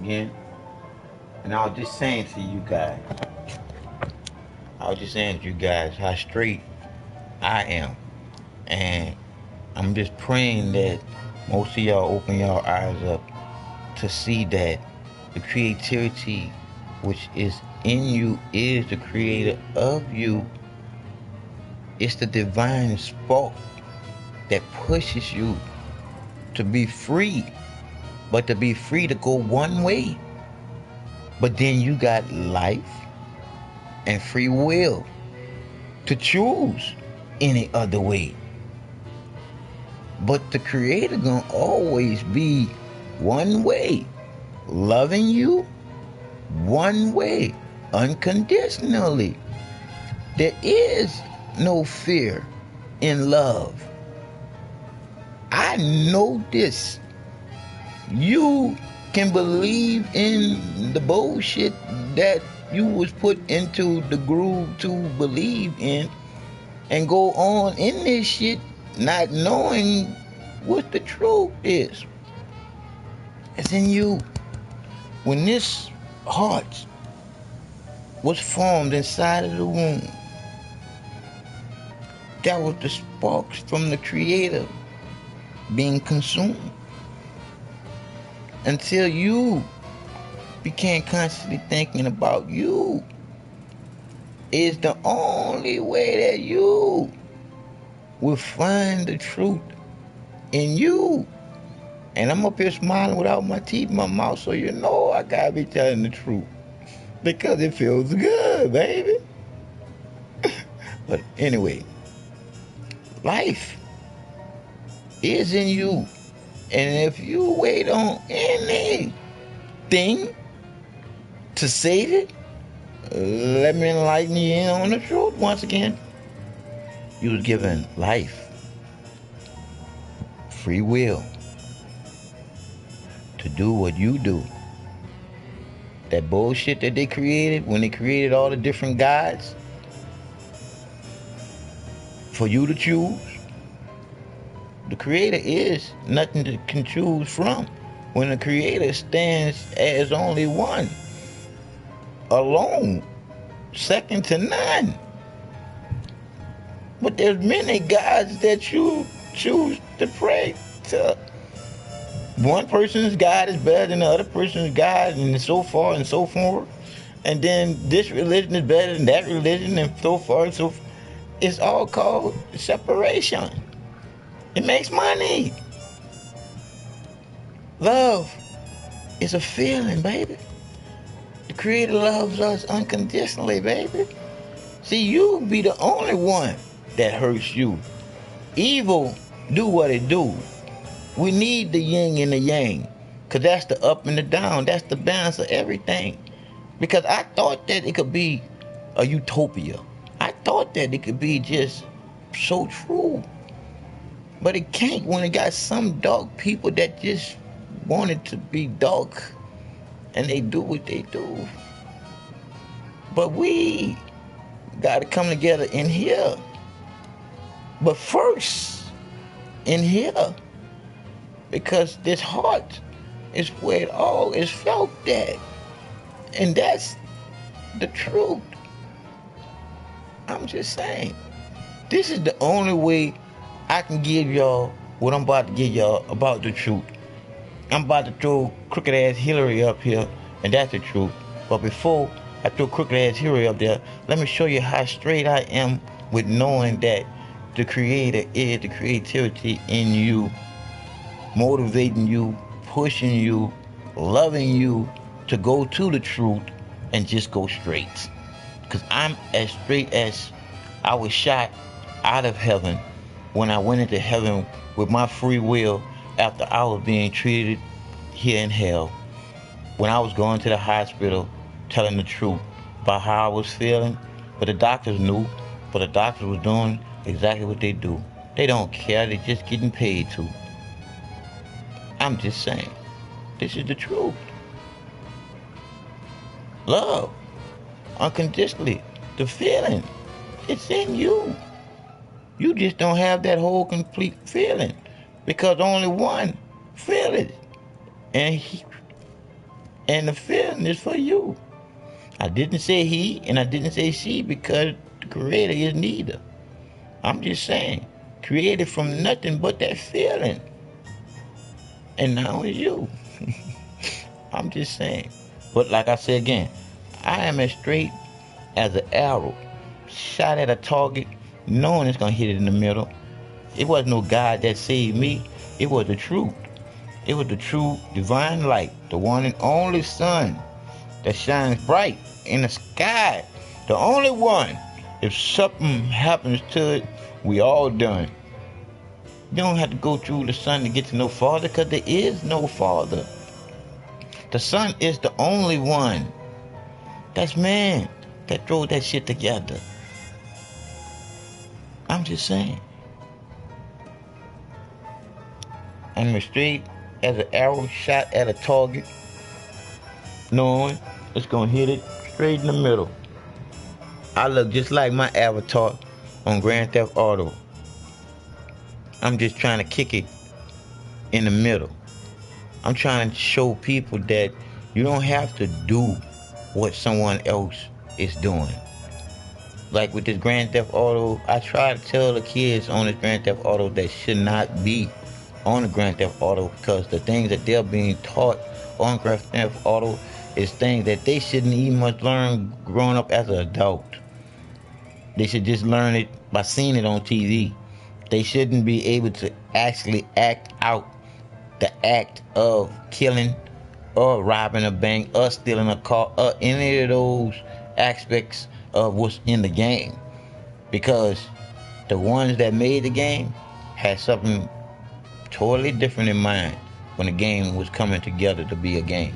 again. And I was just saying to you guys, how straight I am. And I'm just praying that most of y'all open your eyes up to see that the creativity which is in you is the creator of you. It's the divine spark that pushes you to be free, but to be free to go one way. But then you got life and free will to choose any other way. But the creator gonna always be one way, loving you one way, unconditionally. There is no fear in love. I know this. You can believe in the bullshit that you was put into the groove to believe in and go on in this shit not knowing what the truth is. It's in you. When this heart was formed inside of the womb, that was the sparks from the creator being consumed. Until you began constantly thinking about you is the only way that you will find the truth in you. And I'm up here smiling without my teeth in my mouth, so you know I gotta be telling the truth. Because it feels good, baby. But anyway, life is in you. And if you wait on anything to save it, let me enlighten you in on the truth once again. You was given life, free will to do what you do. That bullshit that they created when they created all the different gods for you to choose. The creator is nothing to can choose from. When the creator stands as only one, alone, second to none. But there's many gods that you choose to pray to. One person's God is better than the other person's God, and so far and so forth. And then this religion is better than that religion, and so far and so forth. It's all called separation. It makes money. Love is a feeling, baby. The Creator loves us unconditionally, baby. See, you be the only one that hurts you. Evil do what it do. We need the yin and the yang, because that's the up and the down. That's the balance of everything. Because I thought that it could be a utopia. I thought that it could be just so true. But it can't when it got some dark people that just want it to be dark. And they do what they do. But we got to come together in here. But first, in here. Because this heart is where it all is felt at. And that's the truth. I'm just saying. This is the only way I can give y'all what I'm about to give y'all about the truth. I'm about to throw crooked ass Hillary up here, and that's the truth. But before I throw crooked ass Hillary up there, let me show you how straight I am with knowing that the creator is the creativity in you, motivating you, pushing you, loving you to go to the truth and just go straight. Because I'm as straight as I was shot out of heaven when I went into heaven with my free will after I was being treated here in hell. When I was going to the hospital telling the truth about how I was feeling, but the doctors knew, but the doctors was doing exactly what they do. They don't care, they're just getting paid to. I'm just saying, this is the truth. Love, unconditionally, the feeling, it's in you. You just don't have that whole complete feeling because only one feel it. And And the feeling is for you. I didn't say he and I didn't say she because the creator is neither. I'm just saying, created from nothing but that feeling. And now it's you. I'm just saying. But like I said again, I am as straight as an arrow, shot at a target, knowing it's gonna hit it in the middle. It wasn't no God that saved me. It was the truth. It was the true divine light, the one and only sun that shines bright in the sky. The only one. If something happens to it, we all done. You don't have to go through the sun to get to no farther because there is no farther. The sun is the only one. That's man that drove that shit together. I'm just saying. I'm as straight as an arrow shot at a target, knowing it's gonna hit it straight in the middle. I look just like my avatar on Grand Theft Auto. I'm just trying to kick it in the middle. I'm trying to show people that you don't have to do what someone else is doing. Like with this Grand Theft Auto, I try to tell the kids on this Grand Theft Auto that should not be on the Grand Theft Auto because the things that they're being taught on Grand Theft Auto is things that they shouldn't even much learn growing up as an adult. They should just learn it by seeing it on TV. They shouldn't be able to actually act out the act of killing or robbing a bank or stealing a car or any of those aspects of what's in the game. Because the ones that made the game had something totally different in mind when the game was coming together to be a game.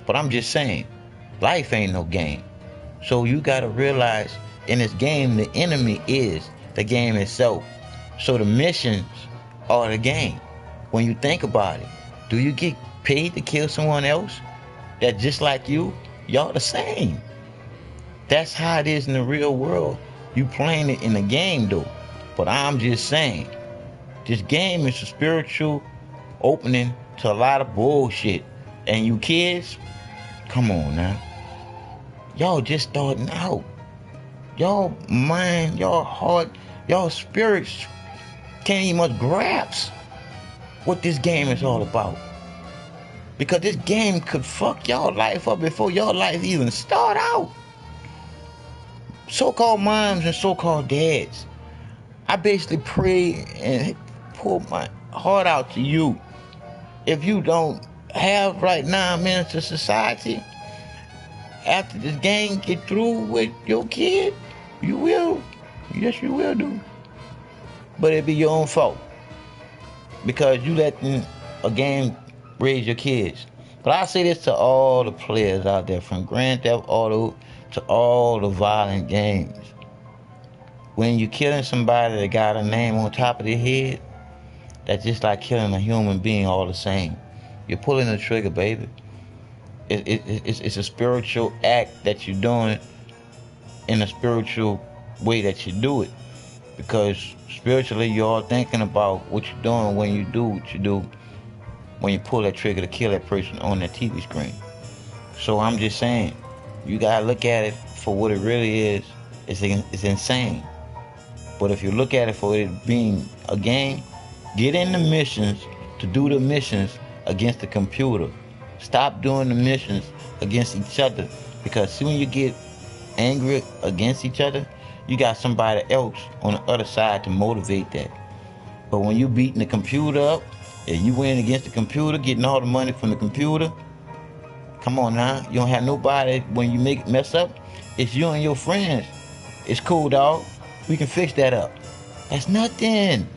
But I'm just saying, life ain't no game. So you gotta realize in this game, the enemy is the game itself. So the missions are the game. When you think about it, do you get paid to kill someone else that just like you? Y'all the same. That's how it is in the real world. You playing it in the game though. But I'm just saying, this game is a spiritual opening to a lot of bullshit. And you kids, come on now. Y'all just starting out. Y'all mind, y'all heart, y'all spirits can't even much grasp what this game is all about. Because this game could fuck y'all life up before y'all life even start out. So-called moms and so-called dads, I basically pray and pour my heart out to you. If you don't have right now minutes to society, after this game get through with your kid, you will. Yes, you will do. But it'll be your own fault. Because you letting a game raise your kids. But I say this to all the players out there, from Grand Theft Auto to all the violent games. When you're killing somebody that got a name on top of their head, that's just like killing a human being all the same. You're pulling the trigger, baby. It's a spiritual act that you're doing in a spiritual way that you do it. Because spiritually, you're all thinking about what you're doing when you do what you do, when you pull that trigger to kill that person on that TV screen. So I'm just saying, you gotta look at it for what it really is. It's insane. But if you look at it for it being a game, get in the missions to do the missions against the computer. Stop doing the missions against each other. Because see, when you get angry against each other, you got somebody else on the other side to motivate that. But when you beating the computer up, and you win against the computer, getting all the money from the computer, come on now, you don't have nobody when you mess up. It's you and your friends. It's cool, dog. We can fix that up. That's nothing.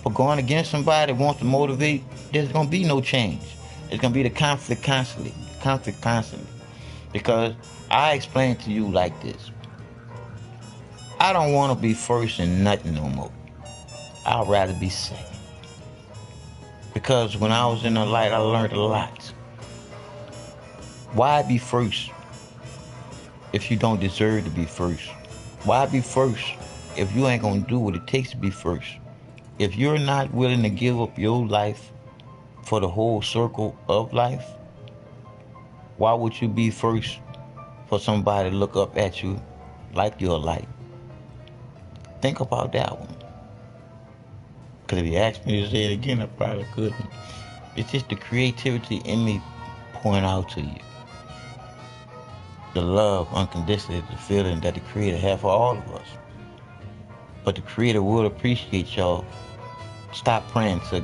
But going against somebody that wants to motivate, there's gonna be no change. It's gonna be the conflict constantly. Because I explain to you like this. I don't want to be first in nothing no more. I'd rather be second. Because when I was in the light, I learned a lot. Why be first if you don't deserve to be first? Why be first if you ain't gonna do what it takes to be first? If you're not willing to give up your life for the whole circle of life, Why would you be first for somebody to look up at you like you're light? Think about that one. Because if you asked me to say it again, I probably couldn't. It's just the creativity in me pouring out to you. The love, unconditionally, the feeling that the Creator has for all of us. But the Creator will appreciate y'all. Stop praying to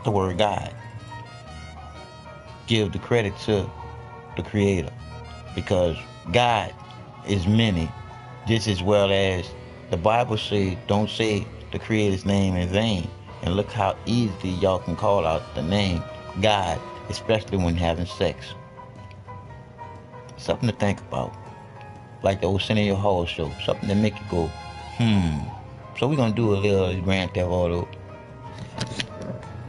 the word God. Give the credit to the Creator. Because God is many, just as well as the Bible says, don't say the Creator's name in vain. And look how easily y'all can call out the name God, especially when having sex. Something to think about. Like the Arsenio Hall show. Something to make you go, So we're going to do a little Grand Theft Auto.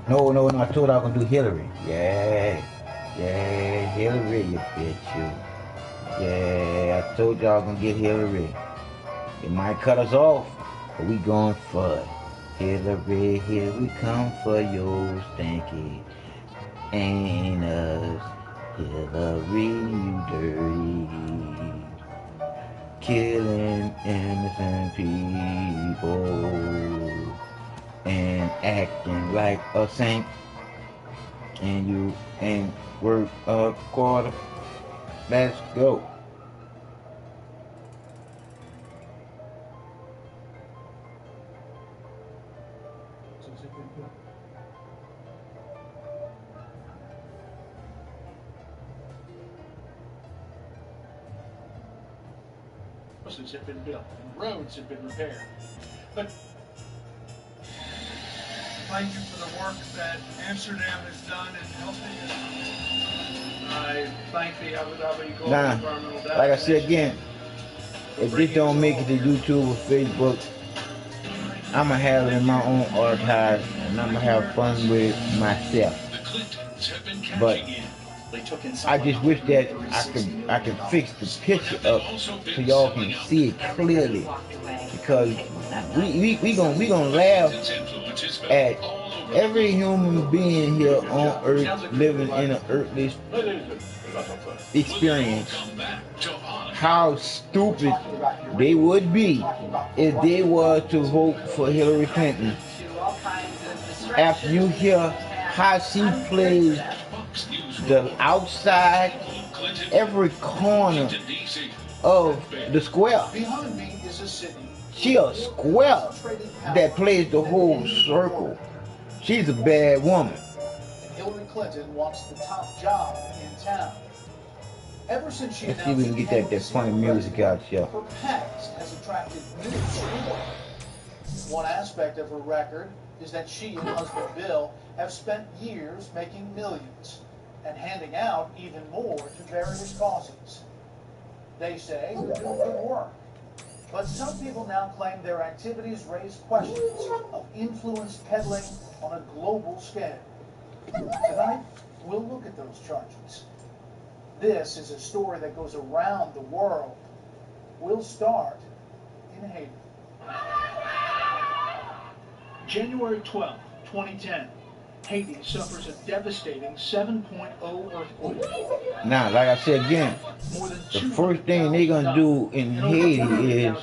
No, I told I was going to do Hillary. Yeah, Hillary, you bitch, you. Yeah, I told y'all going to get Hillary. It might cut us off, but we going for it. Hillary, here we come for your stinky anus. Hillary, you dirty. Killing innocent people and acting like a saint. And you ain't worth a quarter. Let's go. Houses have been built and roads have been repaired. But thank you for the work that Amsterdam has done in helping us. I thank the Abu Dhabi Global Environmental Data. Like I said again, if this don't make it to YouTube or Facebook, I'ma have it in my own archive and I'ma have fun with it myself. But I just wish that I could fix the picture up so y'all can see it clearly, because we gonna laugh at every human being here on earth living in an earthly experience. How stupid they would be if they were to vote for Hillary Clinton. After you hear how she plays the outside, every corner of the square. She a square that plays the whole circle. She's a bad woman. Hillary Clinton wants the top job in town. Ever since she Let's see if we can get that funny music out here. Her past has attracted new scrutiny. One aspect of her record is that she and husband Bill have spent years making millions and handing out even more to various causes. They say they're doing good work. But some people now claim their activities raise questions of influence peddling on a global scale. Tonight, we'll look at those charges. This is a story that goes around the world. We'll start in Haiti. January 12, 2010. Haiti suffers a devastating 7.0 earthquake. Now, like I said again, the first thing they're going to do in Haiti is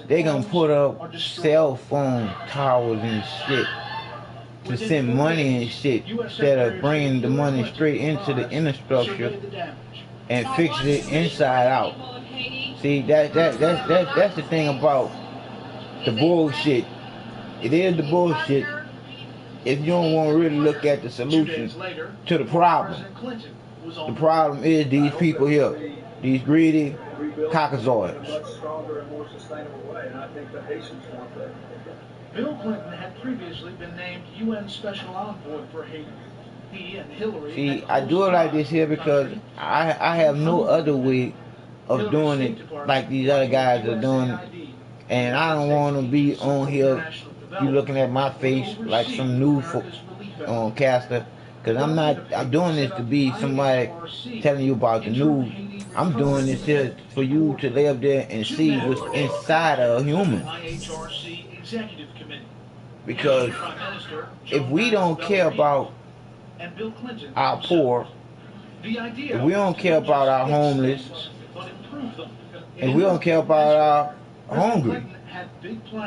they're going to put up cell phone towers and shit to send money and shit, instead of bringing the money straight into the infrastructure and fix it inside out. See, that's the thing about the bullshit. It is the bullshit if you don't want to really look at the solution to the problem. The problem is these people here, these greedy cockazoids. Bill Clinton had previously been named UN Special Envoy for Haiti. He and Hillary. See, I do it like this here because I have no other way of doing it like these other guys are doing it. And I don't want to be on here, you looking at my face like some new caster. Because I'm doing this to be somebody telling you about the news. I'm doing this here for you to lay up there and see what's inside of a human. Because if we don't care about our poor if we don't care about our homeless, and we don't care about our hungry,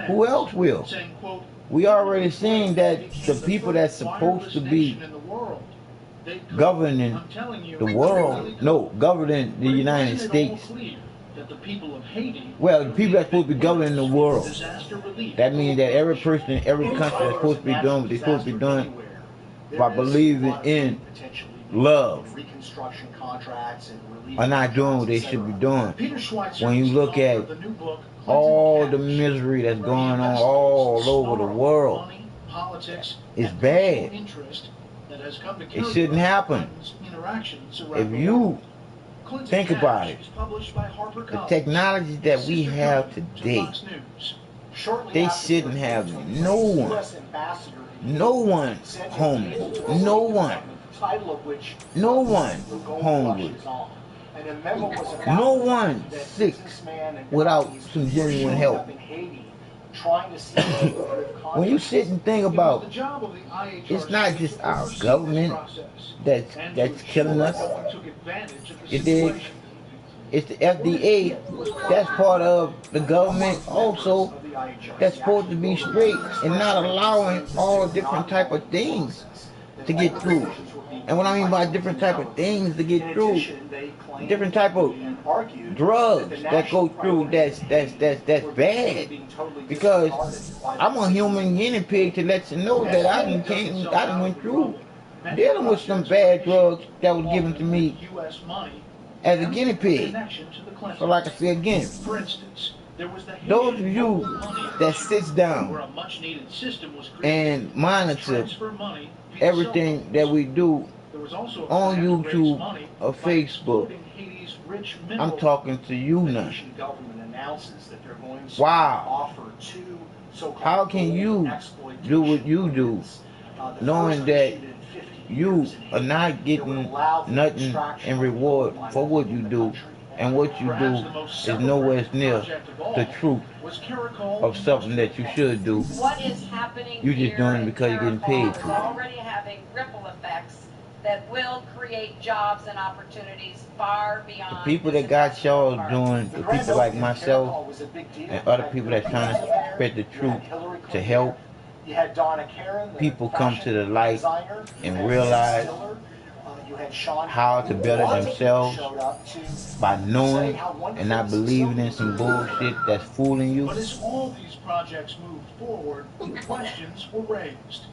who else will? We already seen that the people that's supposed to be governing the world, no, governing the United States. Well, the people that's supposed to be governing the world. That means that every person in every country that's supposed to be doing what they're supposed to be doing by believing in love are not doing what they should be doing. When you look at all the misery that's going on all over the world, it's bad. It shouldn't happen. If you think about it, the technology that we have today, they shouldn't have no one homeless, no one hungry, no one sick without some genuine help. When you sit and think about it, it's not just our government that's killing us. You dig? It's the FDA that's part of the government also that's supposed to be straight and not allowing all different type of things to get through. And what I mean by different type of things to get through, different type of drugs that go through that's bad. Because I'm a human guinea pig to let you know that I done went through dealing with some bad drugs that was given to me as a guinea pig. So like I say again, those of you that sits down and monitor everything that we do on YouTube or Facebook, I'm talking to you now. Wow. How can you do what you do knowing that you are not getting nothing in reward for what you do, and what you do is nowhere near the truth of something that you should do? What is happening? You're just doing it because you're getting paid to. We're already having ripple effects that will create jobs and opportunities far beyond. The people that got y'all doing, the people like myself and other people that's trying to spread the truth to help people come to the light and realize how to better themselves by knowing and not believing in some bullshit that's fooling you. But as all these projects moved forward, questions were raised.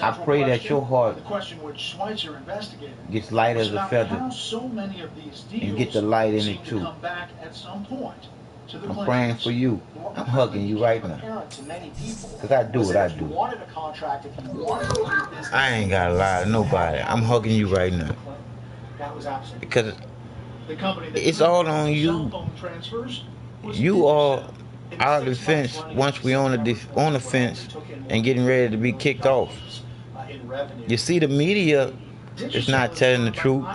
I pray that your heart the question which Schweitzer investigated gets light as a feather how so many of these deals and get the light in it too. come back at some point to the I'm praying for you. I'm hugging you right now. Because I do what I do. I ain't got to lie to nobody. I'm hugging you right now. Because it's all on you. You are out of the fence once we on the fence and getting ready to be kicked off. You see, the media is not telling the truth.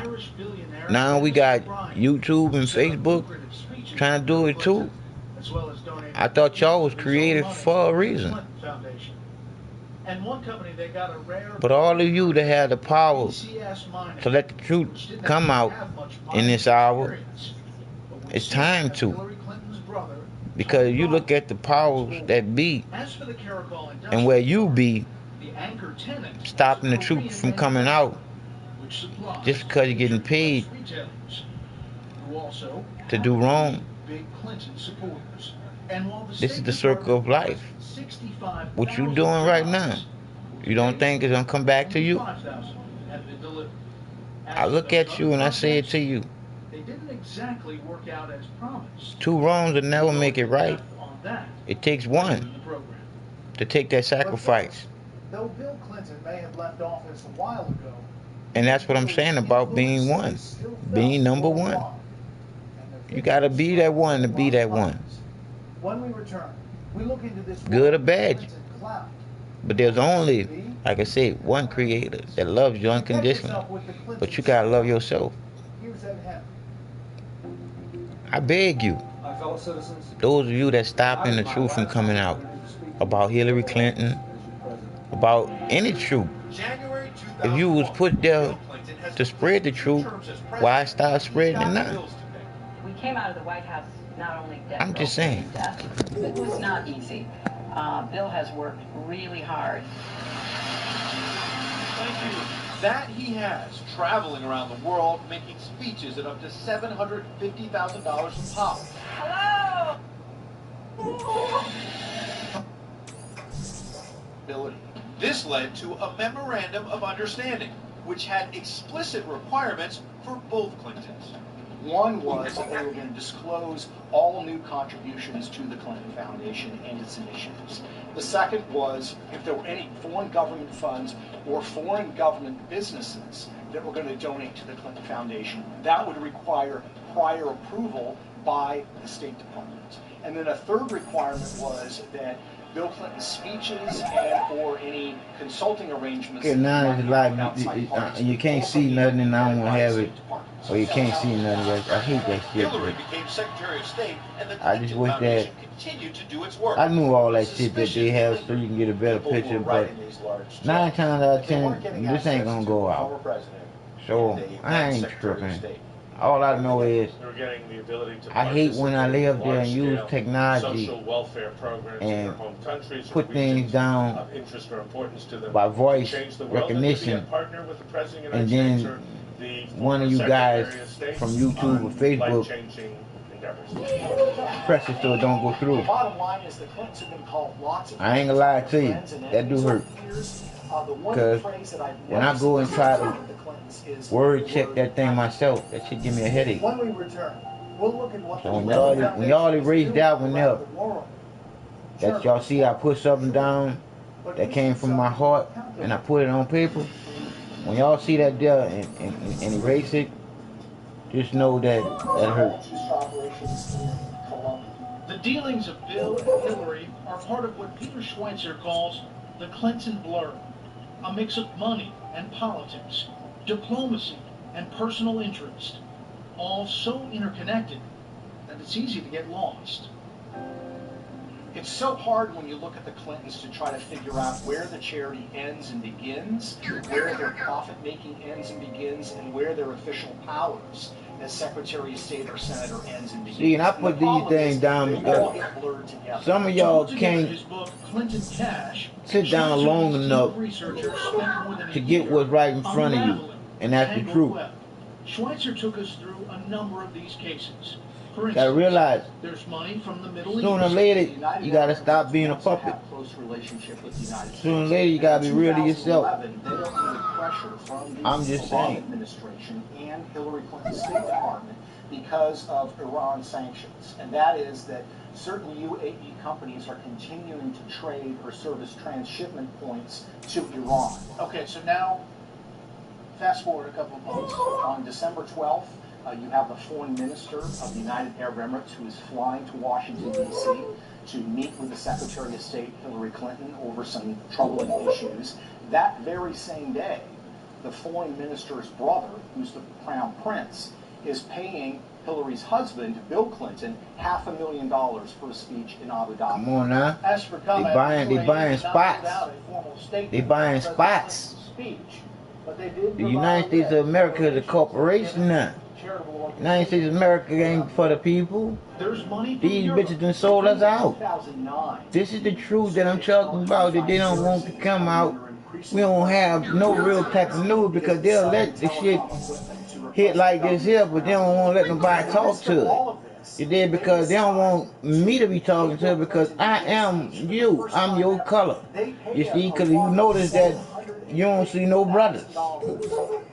Now we got YouTube and Facebook trying to do it too. I thought y'all was created for a reason. But all of you that have the power to let the truth come out in this hour, it's time to. Because you look at the powers that be and where you be, stopping the truth from coming out just because you're getting paid to do wrong. This is the circle of life. What you doing right now, you don't think it's going to come back to you? I look at you and I say it to you. Two wrongs will never make it right. It takes one to take that sacrifice. Though Bill Clinton may have left office a while ago, and that's what I'm saying about being one, being number one. You gotta be that one to be that one. When we return, we look into this good or bad. But there's only, like I said, one creator that loves you unconditionally. But you gotta love yourself. I beg you, those of you that stopping the truth from coming out about Hillary Clinton, about any truth, if you was put there to spread the truth. Why start spreading it now? We came out of the White House not only death, I'm just saying. It was not easy. Bill has worked really hard. Thank you. That he has, traveling around the world, making speeches at up to $750,000 a pop. Hello! This led to a memorandum of understanding, which had explicit requirements for both Clintons. One was that they were going to disclose all new contributions to the Clinton Foundation and its initiatives. The second was if there were any foreign government funds or foreign government businesses that were going to donate to the Clinton Foundation, that would require prior approval by the State Department. And then a third requirement was that Bill Clinton's speeches and or any consulting arrangements. Okay, now it's like you can't see nothing and I don't want to have it. Or you can't see nothing. I hate that shit. Hillary became Secretary of State, and the I just wish that continued to do its work. I knew all that shit that they have so you can get a better picture, but 9 times out of 10, this ain't gonna go out. So I ain't tripping. All I know is I hate when I live there and use technology and put things down by voice recognition, and then one of you guys from YouTube or Facebook press it so it don't go through. I ain't gonna lie to you, that do hurt. Because when I go and try to word check that thing myself, that shit give me a headache. When we return, we'll look at what So when y'all erase that one up, that y'all see I put something down that came from my heart and I put it on paper, when y'all see that there and erase it, just know that hurts. The dealings of Bill and Hillary are part of what Peter Schweitzer calls the Clinton blur, a mix of money and politics, diplomacy and personal interest, all so interconnected that it's easy to get lost. It's so hard when you look at the Clintons to try to figure out where the charity ends and begins, where their profit-making ends and begins, and where their official powers as Secretary of State or Senator ends and begins. See, and I put these things down because some of y'all can't sit down long enough to get what's right in front of you, and that's the truth. Schweitzer took us through a number of these cases. For Gotta realize, there's money from the Middle sooner or later, you gotta stop being a puppet. Sooner or later, you gotta be real to yourself. I'm just saying. Administration and Hillary Clinton's State Department because of Iran sanctions, and that is that certain UAE companies are continuing to trade or serve as transshipment points to Iran. Okay, so now, fast forward a couple of months. On December 12th, you have the foreign minister of the United Arab Emirates who is flying to Washington, D.C. to meet with the Secretary of State, Hillary Clinton, over some troubling issues. That very same day, the foreign minister's brother, who's the crown prince, is paying Hillary's husband, Bill Clinton, $500,000 for a speech in Abu Dhabi. Come on now. As for They buying spots. They buying spots. The United States of America is a corporation now. United States of America ain't for the people. These bitches done sold us out. This is the truth that I'm talking about, that they don't want to come out. We don't have no real type of news because they'll let the shit hit like this here, but they don't want to let nobody talk to it. You did, because they don't want me to be talking to it, because I am you. I'm your color. You see, because you notice that you don't see no brothers.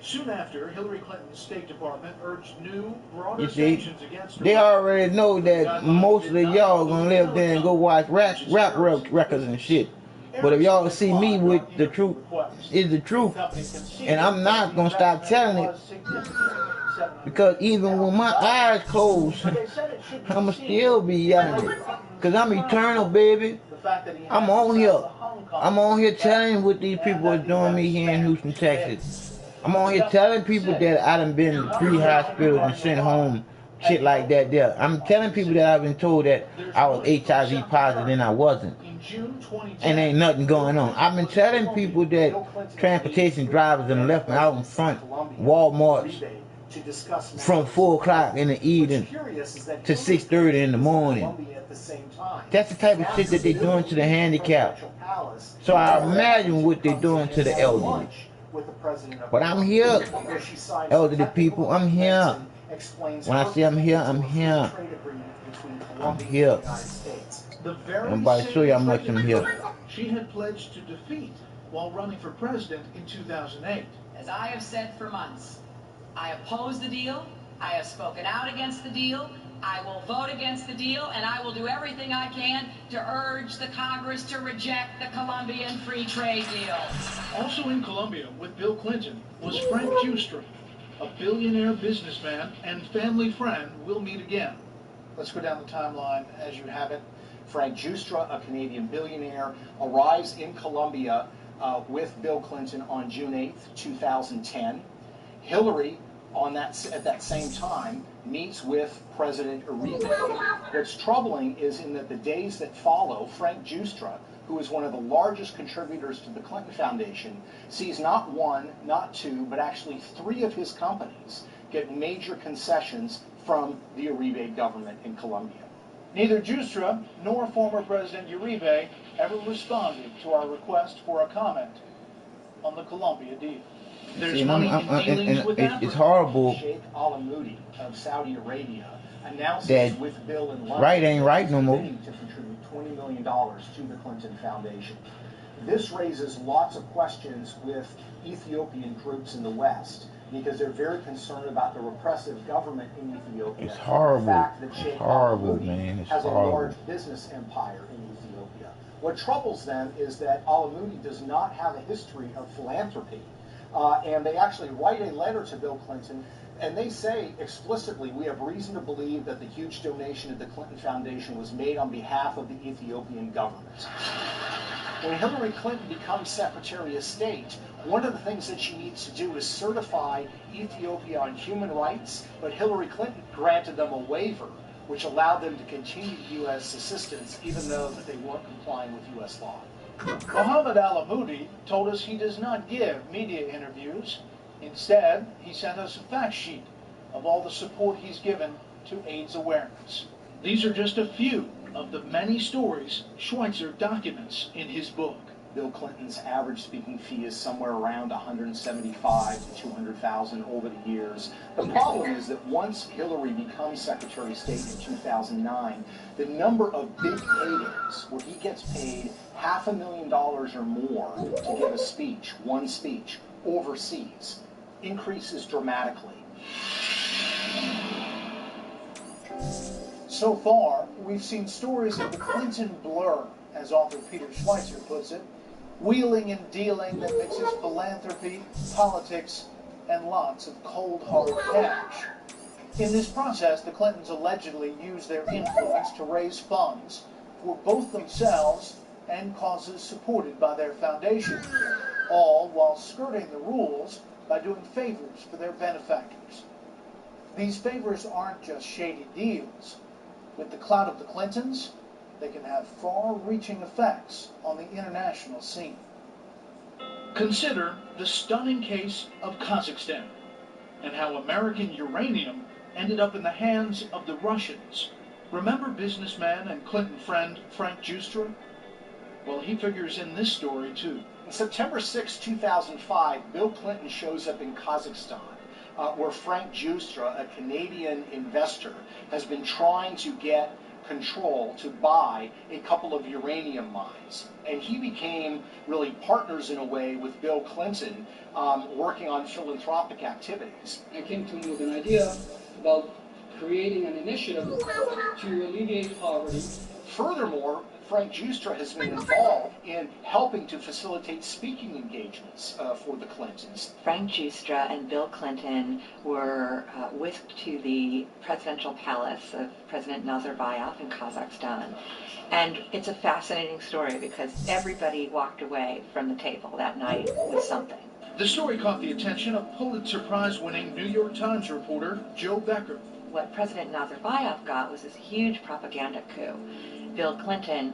Soon after, Hillary Clinton's State Department urged new, broader You see, sanctions against they already know that most of y'all gonna live there and go watch rap records and shit. But if y'all see me with the truth, is the truth, and I'm not gonna stop telling it, because even when my eyes close, I'ma still be yelling it, because I'm eternal, baby. I'm on here telling what these people are doing me here in Houston, Texas. I'm on here telling people that I done been to 3 hospitals and sent home, shit like that there. I'm telling people that I've been told that I was HIV positive and I wasn't. June 2010, and ain't nothing going on. I've been telling people that transportation drivers and left me out in front Walmarts from 4 o'clock in the evening to 6:30 in the morning. That's the type of shit that they're doing to the handicapped. So I imagine what they're doing to the elderly. But I'm here, elderly people, I'm here. When I say I'm here, I'm here. I'm here. I'm about to show you how much I'm here. She had pledged to defeat while running for president in 2008. As I have said for months, I oppose the deal, I have spoken out against the deal, I will vote against the deal, and I will do everything I can to urge the Congress to reject the Colombian free trade deal. Also in Colombia with Bill Clinton was Frank Giustra, a billionaire businessman and family friend. We'll meet again. Let's go down the timeline as you have it. Frank Giustra, a Canadian billionaire, arrives in Colombia with Bill Clinton on June 8th, 2010. Hillary, at that same time, meets with President Uribe. What's troubling is in that the days that follow, Frank Giustra, who is one of the largest contributors to the Clinton Foundation, sees not one, not two, but actually 3 of his companies get major concessions from the Uribe government in Colombia. Neither Giustra nor former President Uribe ever responded to our request for a comment on the Colombia deal. There's money in dealings with Africa. It's horrible. Sheikh Al-Amoudi of Saudi Arabia announces that with Bill in London right ain't right no more. to contribute $20 million to the Clinton Foundation. This raises lots of questions with Ethiopian groups in the West because they're very concerned about the repressive government in Ethiopia. It's horrible. The fact that Sheikh horrible, Al-Amoudi man. It's has horrible. a large business empire in Ethiopia. What troubles them is that Al-Amoudi does not have a history of philanthropy. And they actually write a letter to Bill Clinton, and they say explicitly, we have reason to believe that the huge donation to the Clinton Foundation was made on behalf of the Ethiopian government. When Hillary Clinton becomes Secretary of State, one of the things that she needs to do is certify Ethiopia on human rights, but Hillary Clinton granted them a waiver, which allowed them to continue U.S. assistance, even though that they weren't complying with U.S. law. Mohammed Al-Amoudi told us he does not give media interviews. Instead, he sent us a fact sheet of all the support he's given to AIDS awareness. These are just a few of the many stories Schweitzer documents in his book. Bill Clinton's average speaking fee is somewhere around $175,000 to $200,000 over the years. The problem is that once Hillary becomes Secretary of State in 2009, the number of big paydays where he gets paid $500,000 or more to give a speech, one speech, overseas, increases dramatically. So far, we've seen stories of the Clinton blur, as author Peter Schweitzer puts it, wheeling and dealing that mixes philanthropy, politics, and lots of cold, hard cash. In this process, the Clintons allegedly used their influence to raise funds for both themselves and causes supported by their foundation, all while skirting the rules by doing favors for their benefactors. These favors aren't just shady deals. With the clout of the Clintons, they can have far-reaching effects on the international scene. Consider the stunning case of Kazakhstan and how American uranium ended up in the hands of the Russians. Remember businessman and Clinton friend Frank Giustra? Well, he figures in this story too. On September 6, 2005, Bill Clinton shows up in Kazakhstan, where Frank Giustra, a Canadian investor, has been trying to get control to buy a couple of uranium mines. And he became really partners in a way with Bill Clinton, working on philanthropic activities. I came to him with an idea about creating an initiative to alleviate poverty. Furthermore, Frank Giustra has been involved in helping to facilitate speaking engagements for the Clintons. Frank Giustra and Bill Clinton were whisked to the presidential palace of President Nazarbayev in Kazakhstan. And it's a fascinating story because everybody walked away from the table that night with something. The story caught the attention of Pulitzer Prize-winning New York Times reporter Joe Becker. What President Nazarbayev got was this huge propaganda coup. Bill Clinton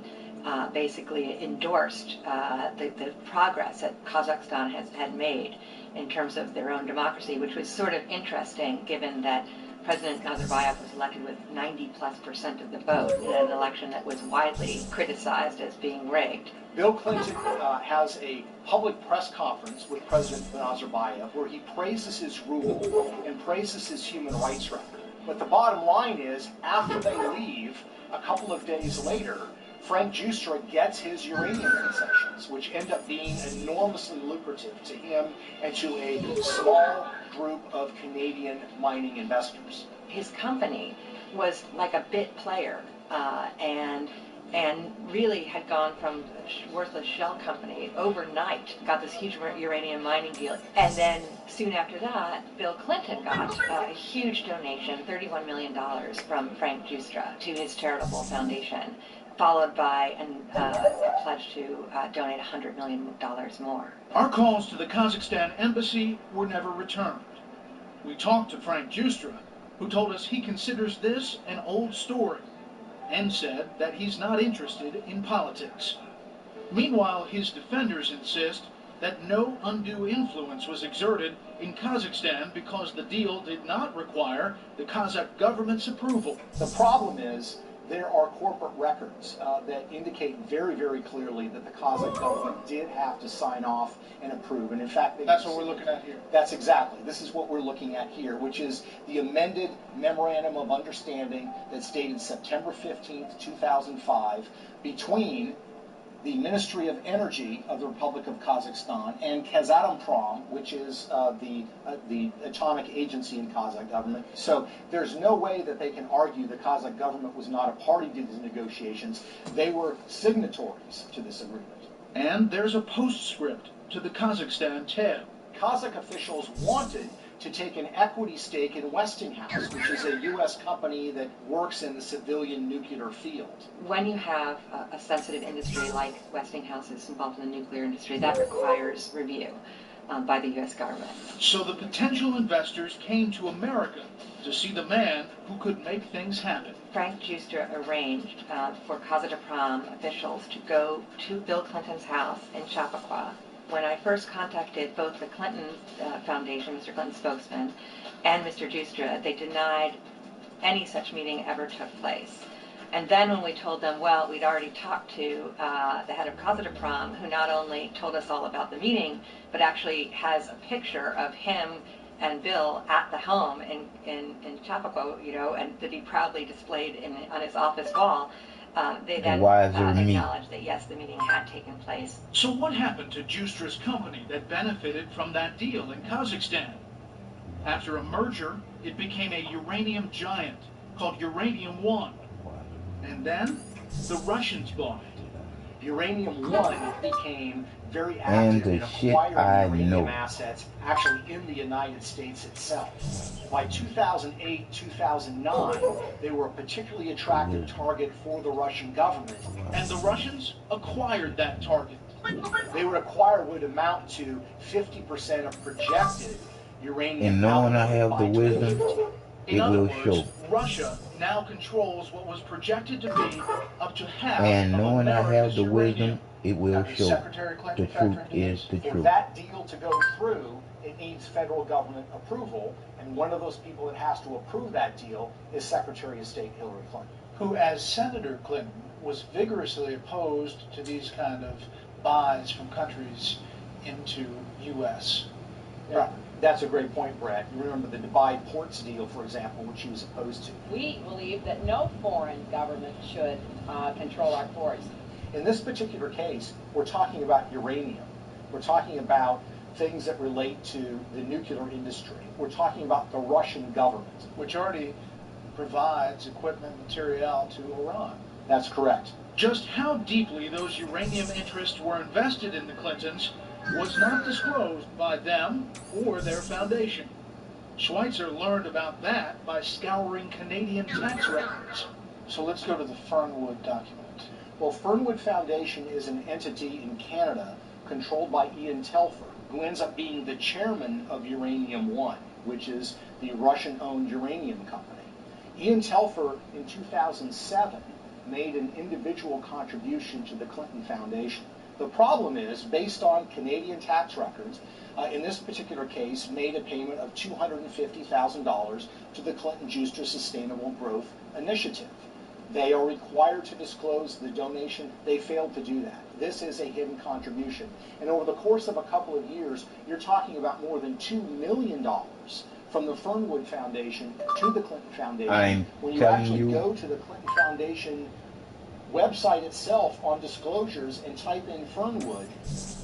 basically endorsed the progress that Kazakhstan had made in terms of their own democracy, which was sort of interesting given that President Nazarbayev was elected with 90+% of the vote in an election that was widely criticized as being rigged. Bill Clinton has a public press conference with President Nazarbayev where he praises his rule and praises his human rights record. But the bottom line is, after they leave, a couple of days later, Frank Giustra gets his uranium concessions, which end up being enormously lucrative to him and to a small group of Canadian mining investors. His company was like a bit player, and really had gone from a worthless shell company overnight, got this huge uranium mining deal, and then soon after that, Bill Clinton got a huge donation, $31 million from Frank Giustra to his charitable foundation, followed by a pledge to donate $100 million more. Our calls to the Kazakhstan embassy were never returned. We talked to Frank Giustra, who told us he considers this an old story, and said that he's not interested in politics. Meanwhile, his defenders insist that no undue influence was exerted in Kazakhstan because the deal did not require the Kazakh government's approval. The problem is there are corporate records that indicate very, very clearly that the Kazakh government did have to sign off and approve. And in fact, that's what we're looking at here. That's exactly. This is what we're looking at here, which is the amended Memorandum of Understanding that's dated September 15th, 2005, between the Ministry of Energy of the Republic of Kazakhstan and Kazatomprom, which is the atomic agency in Kazakh government. So there's no way that they can argue the Kazakh government was not a party to these negotiations. They were signatories to this agreement. And there's a postscript to the Kazakhstan tab. Kazakh officials wanted to take an equity stake in Westinghouse, which is a U.S. company that works in the civilian nuclear field. When you have a sensitive industry like Westinghouse is involved in the nuclear industry, that requires review by the U.S. government. So the potential investors came to America to see the man who could make things happen. Frank Giustra arranged for Kazatomprom officials to go to Bill Clinton's house in Chappaqua. When I first contacted both the Clinton Foundation, Mr. Clinton's spokesman, and Mr. Giustra, they denied any such meeting ever took place. And then when we told them, well, we'd already talked to the head of Kazatomprom, who not only told us all about the meeting, but actually has a picture of him and Bill at the home in Chappaqua, and that he proudly displayed on his office wall. They then acknowledged that, yes, the meeting had taken place. So what happened to Giustra's company that benefited from that deal in Kazakhstan? After a merger, it became a uranium giant called Uranium One. And then the Russians bought it. Uranium One became very active in acquiring uranium assets actually in the United States itself. By 2008, 2009, they were a particularly attractive target for the Russian government. And the Russians acquired that target. They would acquire would amount to 50% of projected uranium. And knowing I have the wisdom, it will show. Russia now controls what was projected to be up to half and of knowing I have the uranium. wisdom, it will show. The truth is the For truth. that deal to go through, it needs federal government approval, and one of those people that has to approve that deal is Secretary of State Hillary Clinton. Who, as Senator Clinton, was vigorously opposed to these kind of buys from countries into U.S. Right. That's a great point, Brett. You remember the Dubai Ports deal, for example, which he was opposed to. We believe that no foreign government should control our ports. In this particular case, we're talking about uranium. We're talking about things that relate to the nuclear industry. We're talking about the Russian government. Which already provides equipment material to Iran. That's correct. Just how deeply those uranium interests were invested in the Clintons was not disclosed by them or their foundation. Schweitzer learned about that by scouring Canadian tax records. So let's go to the Fernwood document. Well, Fernwood Foundation is an entity in Canada controlled by Ian Telfer, who ends up being the chairman of Uranium One, which is the Russian-owned uranium company. Ian Telfer, in 2007, made an individual contribution to the Clinton Foundation. The problem is, based on Canadian tax records, in this particular case, made a payment of $250,000 to the Clinton-Juster Sustainable Growth Initiative. They are required to disclose the donation. They failed to do that. This is a hidden contribution. And over the course of a couple of years, you're talking about more than $2 million from the Fernwood Foundation to the Clinton Foundation. When you actually go to the Clinton Foundation website itself on disclosures and type in Fernwood,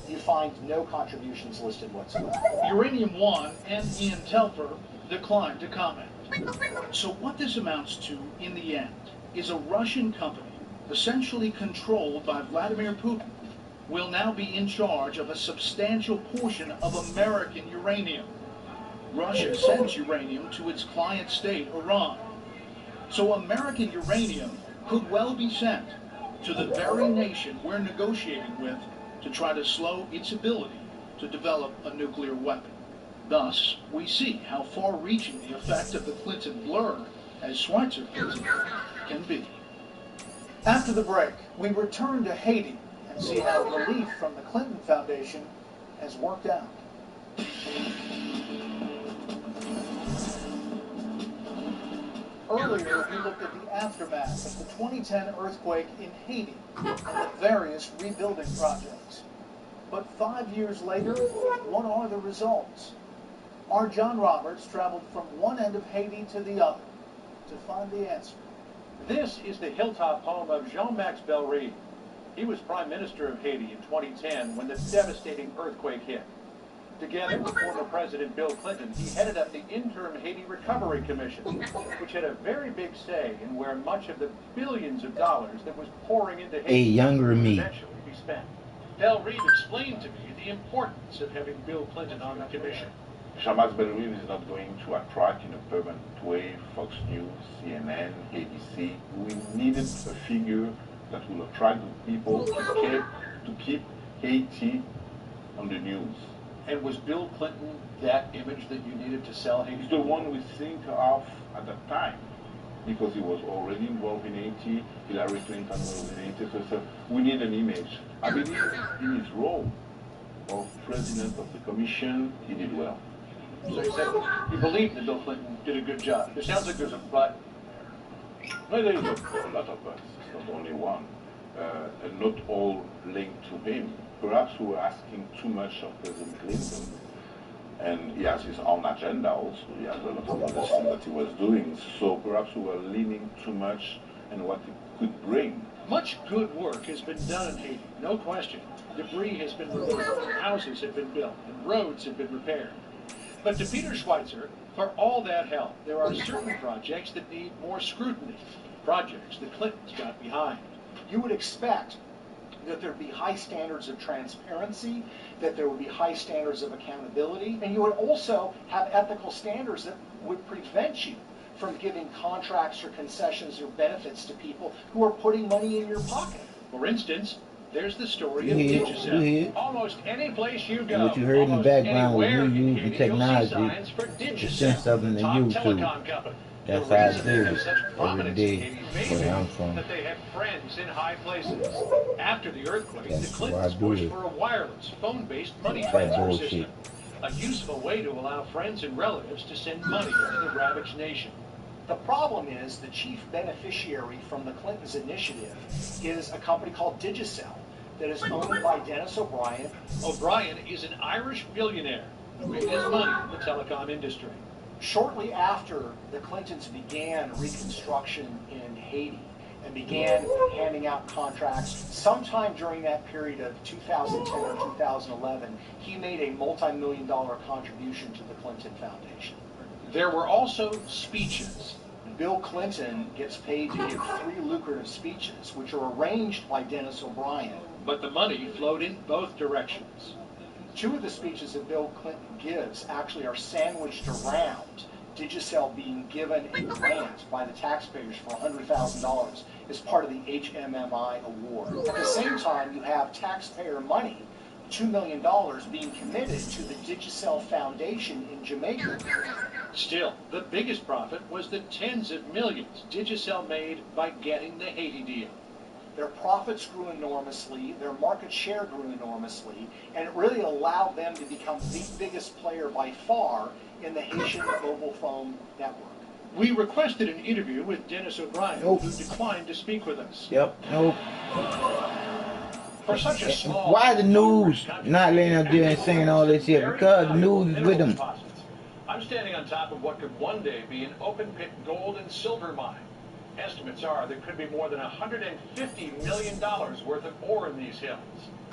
you find no contributions listed whatsoever. Uranium One and Ian Telfer declined to comment. So what this amounts to in the end is a Russian company, essentially controlled by Vladimir Putin, will now be in charge of a substantial portion of American uranium. Russia sends uranium to its client state, Iran. So American uranium could well be sent to the very nation we're negotiating with to try to slow its ability to develop a nuclear weapon. Thus, we see how far-reaching the effect of the Clinton blur, as Schweitzer puts it, can be. After the break, we return to Haiti and see how relief from the Clinton Foundation has worked out. Earlier, we looked at the aftermath of the 2010 earthquake in Haiti and the various rebuilding projects. But 5 years later, what are the results? Our John Roberts traveled from one end of Haiti to the other to find the answer. This is the hilltop home of Jean-Max Bellerive. He was Prime Minister of Haiti in 2010 when the devastating earthquake hit. Together with former President Bill Clinton, he headed up the interim Haiti Recovery Commission, which had a very big say in where much of the billions of dollars that was pouring into Haiti would eventually be spent. Bellerive explained to me the importance of having Bill Clinton on the commission. Jean-Max Bellerive is not going to attract in a permanent way Fox News, CNN, ABC. We needed a figure that will attract the people to keep Haiti on the news. And was Bill Clinton that image that you needed to sell Haiti? He's the one we think of at that time, because he was already involved in Haiti. Hillary Clinton was in Haiti, so we need an image. I believe in his role of president of the commission, he did well. So you said you believe that Bill Clinton did a good job. It sounds like there's a but. Well, there is a lot of buts. It's not only one. And not all linked to him. Perhaps we were asking too much of President Clinton. And he has his own agenda also. He has a lot of other things that he was doing. So perhaps we were leaning too much on what it could bring. Much good work has been done in Haiti, no question. Debris has been removed, houses have been built, and roads have been repaired. But to Peter Schweitzer, for all that help, there are certain projects that need more scrutiny, projects that Clinton's got behind. You would expect that there would be high standards of transparency, that there would be high standards of accountability, and you would also have ethical standards that would prevent you from giving contracts or concessions or benefits to people who are putting money in your pocket. For instance, there's the story of Digicel. Almost any place you go, what you heard in the background was you using technology to send something to YouTube. That's how I do it every day where I'm from. That they have friends in high places. After the earthquake, the That's why I Clintons do pushed it. for a wireless, phone-based money That transfer bullshit. system. A useful way to allow friends and relatives to send money to the ravaged nation. The problem is the chief beneficiary from the Clintons' initiative is a company called Digicel that is owned by Dennis O'Brien. O'Brien is an Irish billionaire who made his money in the telecom industry. Shortly after the Clintons began reconstruction in Haiti and began handing out contracts, sometime during that period of 2010 or 2011, he made a multi-million-dollar contribution to the Clinton Foundation. There were also speeches. Bill Clinton gets paid to give 3 lucrative speeches, which are arranged by Dennis O'Brien. But the money flowed in both directions. 2 of the speeches that Bill Clinton gives actually are sandwiched around Digicel being given a grant by the taxpayers for $100,000 as part of the HMMI award. At the same time, you have taxpayer money, $2 million, being committed to the Digicel Foundation in Jamaica Still, the biggest profit was the tens of millions Digicel made by getting the Haiti deal. Their profits grew enormously, their market share grew enormously, and it really allowed them to become the biggest player by far in the Haitian mobile phone network. We requested an interview with Dennis O'Brien, Nope. who declined to speak with us. Yep. Nope. For such a small... Why the news not letting up there and saying all this shit? Because the news is with them. I'm standing on top of what could one day be an open-pit gold and silver mine. Estimates are there could be more than $150 million worth of ore in these hills.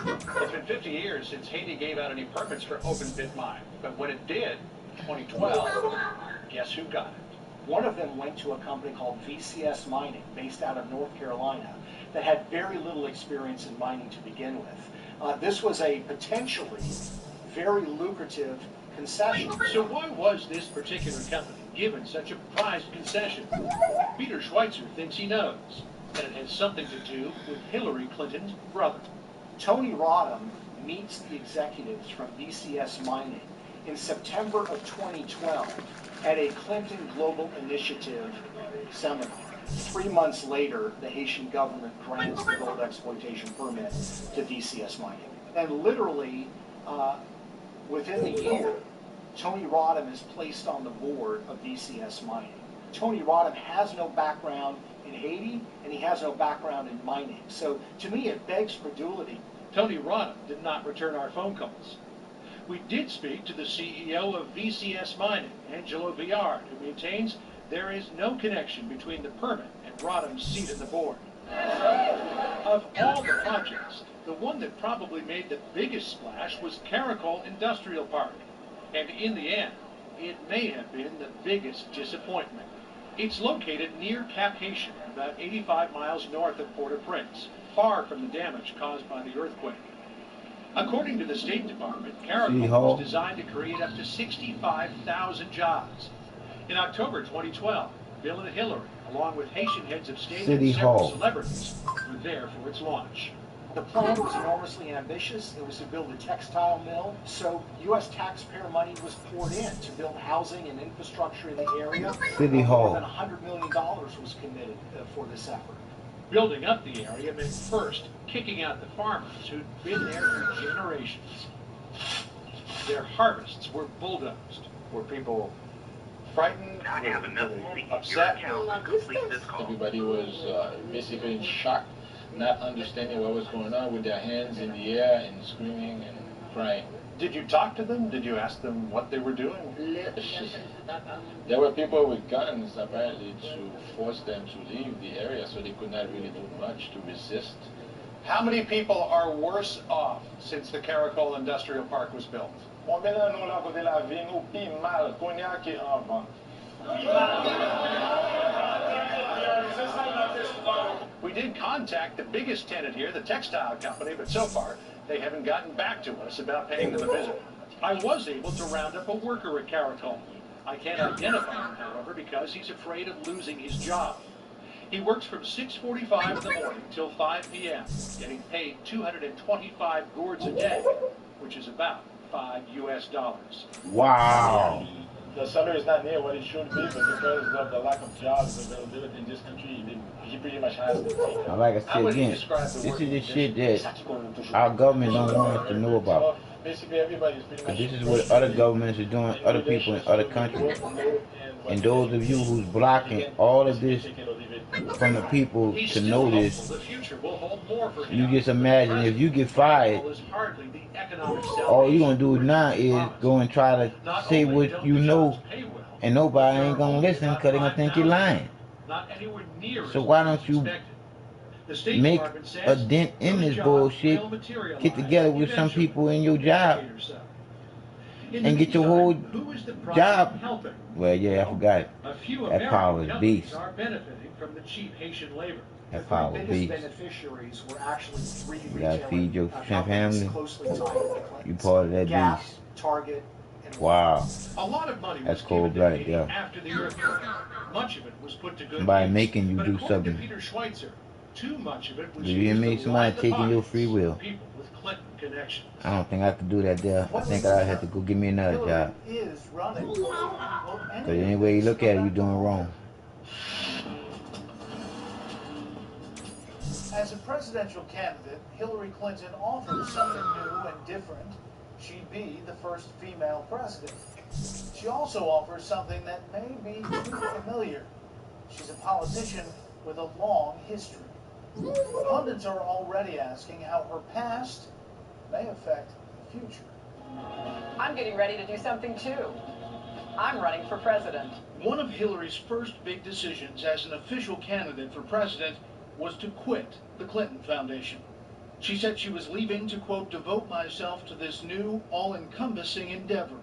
It's been 50 years since Haiti gave out any permits for open-pit mine. But when it did, 2012, guess who got it? One of them went to a company called VCS Mining, based out of North Carolina, that had very little experience in mining to begin with. This was a potentially very lucrative concession. So why was this particular company given such a prized concession? Peter Schweitzer thinks he knows, and it has something to do with Hillary Clinton's brother. Tony Rodham meets the executives from VCS Mining in September of 2012 at a Clinton Global Initiative seminar. 3 months later, the Haitian government grants the gold exploitation permit to VCS Mining. And literally, within the year, Tony Rodham is placed on the board of VCS Mining. Tony Rodham has no background in Haiti, and he has no background in mining. So to me, it begs credulity. Tony Rodham did not return our phone calls. We did speak to the CEO of VCS Mining, Angelo Villard, who maintains there is no connection between the permit and Rodham's seat on the board. Of all the projects, the one that probably made the biggest splash was Caracol Industrial Park. And in the end, it may have been the biggest disappointment. It's located near Cap Haitian, about 85 miles north of Port-au-Prince, far from the damage caused by the earthquake. According to the State Department, Caracol was designed to create up to 65,000 jobs. In October 2012, Bill and Hillary, along with Haitian heads of state and several celebrities, were there for its launch. The plan was enormously ambitious. It was to build a textile mill. So U.S. taxpayer money was poured in to build housing and infrastructure in the area. City Hall. More than $100 million was committed for this effort. Building up the area meant first kicking out the farmers who'd been there for generations. Their harvests were bulldozed. Were people frightened? Were they upset? Everybody was basically in shock, not understanding what was going on, with their hands in the air and screaming and crying. Did you talk to them? Did you ask them what they were doing? There were people with guns, apparently, to force them to leave the area, so they could not really do much to resist. How many people are worse off since the Caracol Industrial Park was built? We did contact the biggest tenant here, the textile company, but so far they haven't gotten back to us about paying them a visit. I was able to round up a worker at Caracol. I can't identify him, however, because he's afraid of losing his job. He works from 6:45 in the morning till 5 p.m., getting paid 225 gourds a day, which is about $5 US. Wow. The salary is not near what it should be, but because of the lack of jobs availability in this country, he pretty much has to take it. Like I said again, this is the shit that our government don't want us to know about. Basically, everybody's pretty much... This is what other governments are doing, other people in other countries. And those of you who's blocking all of this from the people to know this, you just imagine if you get fired, all you're going to do now is go and try to say what you know, and nobody ain't going to listen because they're going to think you're lying. So why don't you make a dent in this bullshit, get together with some people in your job, and get your whole job. Well, yeah, I forgot it. That power is beast. That power is beast. You gotta feed your family. You part of that beast. Wow. That's cold-blooded, yeah. Much of it was put to good By use. making you But do according something to Peter Schweitzer, Too much of it was You used make to somebody line the taking your pockets free will. of people with Clinton connections. I don't think I could do that there. I think I had to go get me another Hillary job. is running. Will any Because any of way you this look come at it, you're back to doing haunt wrong. her? As a presidential candidate, Hillary Clinton offers something new and different. She'd be the first female president. She also offers something that may be too familiar. She's a politician with a long history. Pundits are already asking how her past may affect the future. I'm getting ready to do something too. I'm running for president. One of Hillary's first big decisions as an official candidate for president was to quit the Clinton Foundation. She said she was leaving to, quote, devote myself to this new, all-encompassing endeavor.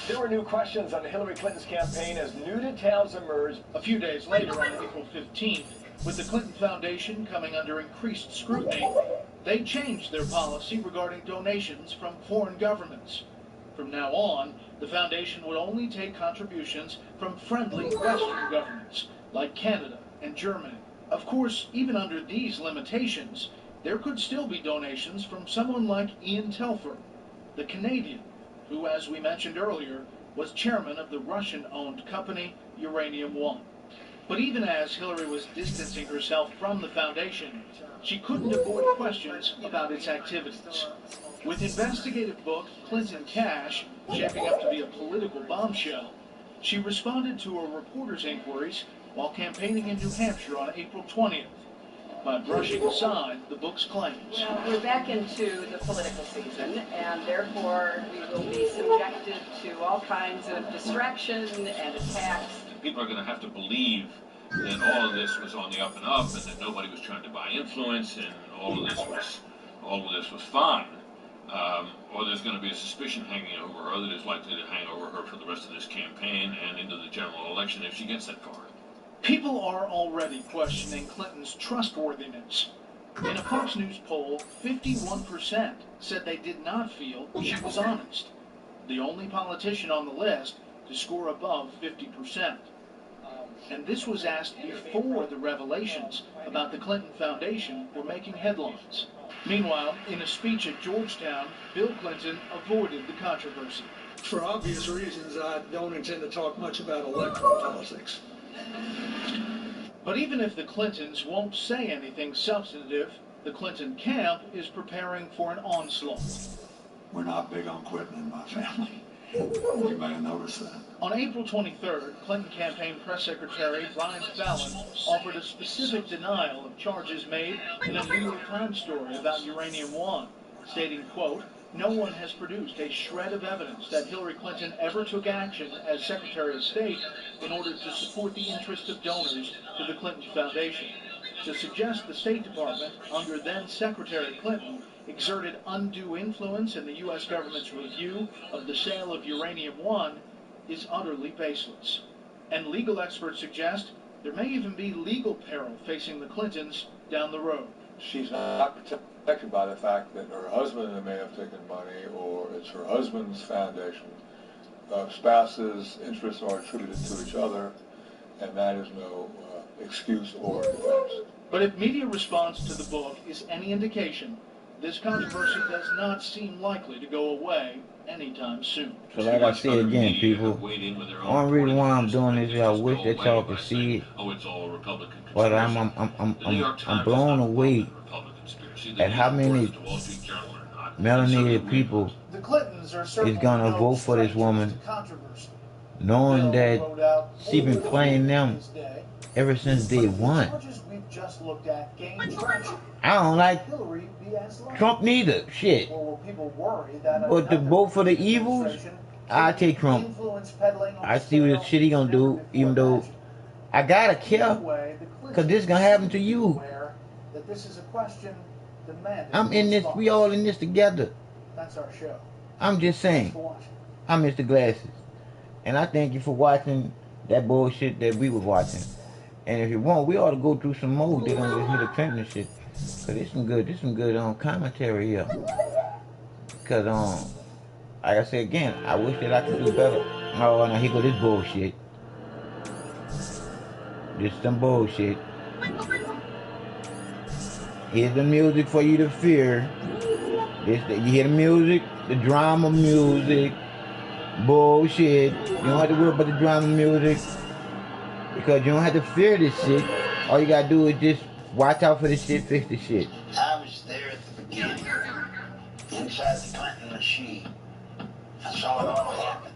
There were new questions on Hillary Clinton's campaign as new details emerged. A few days later, on April 15th, with the Clinton Foundation coming under increased scrutiny, they changed their policy regarding donations from foreign governments. From now on, the foundation would only take contributions from friendly Western governments, like Canada and Germany. Of course, even under these limitations, there could still be donations from someone like Ian Telfer, the Canadian, who, as we mentioned earlier, was chairman of the Russian-owned company Uranium One. But even as Hillary was distancing herself from the foundation, she couldn't avoid questions about its activities. With investigative book Clinton Cash shaping up to be a political bombshell, she responded to a reporter's inquiries while campaigning in New Hampshire on April 20th by brushing aside the book's claims. Well, we're back into the political season, and therefore we will be subjected to all kinds of distraction and attacks. People are going to have to believe that all of this was on the up and up, and that nobody was trying to buy influence, and all of this was fine. Or there's going to be a suspicion hanging over her that is likely to hang over her for the rest of this campaign and into the general election if she gets that far. People are already questioning Clinton's trustworthiness. In a Fox News poll, 51% said they did not feel she was honest. The only politician on the list to score above 50%. And this was asked before the revelations about the Clinton Foundation were making headlines. Meanwhile, in a speech at Georgetown, Bill Clinton avoided the controversy. For obvious reasons, I don't intend to talk much about electoral politics. But even if the Clintons won't say anything substantive, the Clinton camp is preparing for an onslaught. We're not big on quitting in my family. You may have noticed that. On April 23rd, Clinton campaign press secretary Brian Fallon offered a specific denial of charges made in a New York Times story about Uranium One, stating, quote, "No one has produced a shred of evidence that Hillary Clinton ever took action as Secretary of State in order to support the interest of donors to the Clinton Foundation. To suggest the State Department, under then Secretary Clinton, exerted undue influence in the U.S. government's review of the sale of Uranium One is utterly baseless. And legal experts suggest there may even be legal peril facing the Clintons down the road." She's not protected by the fact that her husband may have taken money, or it's her husband's foundation. Spouses' interests are attributed to each other, and that is no excuse or defense. But if media response to the book is any indication, this controversy does not seem likely to go away anytime soon. So like I said again, people, the only reason why I'm doing this is I wish that y'all could see it. But I'm blown away at how many melanated people is gonna vote for this woman, knowing that she's been playing them ever since day one. I don't like Trump neither. Shit. But to vote for the evils, I take Trump. I see what shit he gonna do, even though I gotta care, cause this is gonna happen to you. I'm in this, we all in this together. That's our show. I'm just saying. I'm Mr. Glasses. And I thank you for watching that bullshit that we was watching. And if you want, we ought to go through some more. They're gonna listen to the Clinton shit. Cause there's some good commentary here. Cause like I said again, I wish that I could do better. Oh, now here go this bullshit. This some bullshit. Here's the music for you to fear. You hear the music, the drama music. Bullshit. You don't have to worry about the drama music. Because you don't have to fear this shit. All you gotta do is just watch out for this shit, fix the shit. I was there at the beginning. Inside the Clinton machine. I saw it all happen.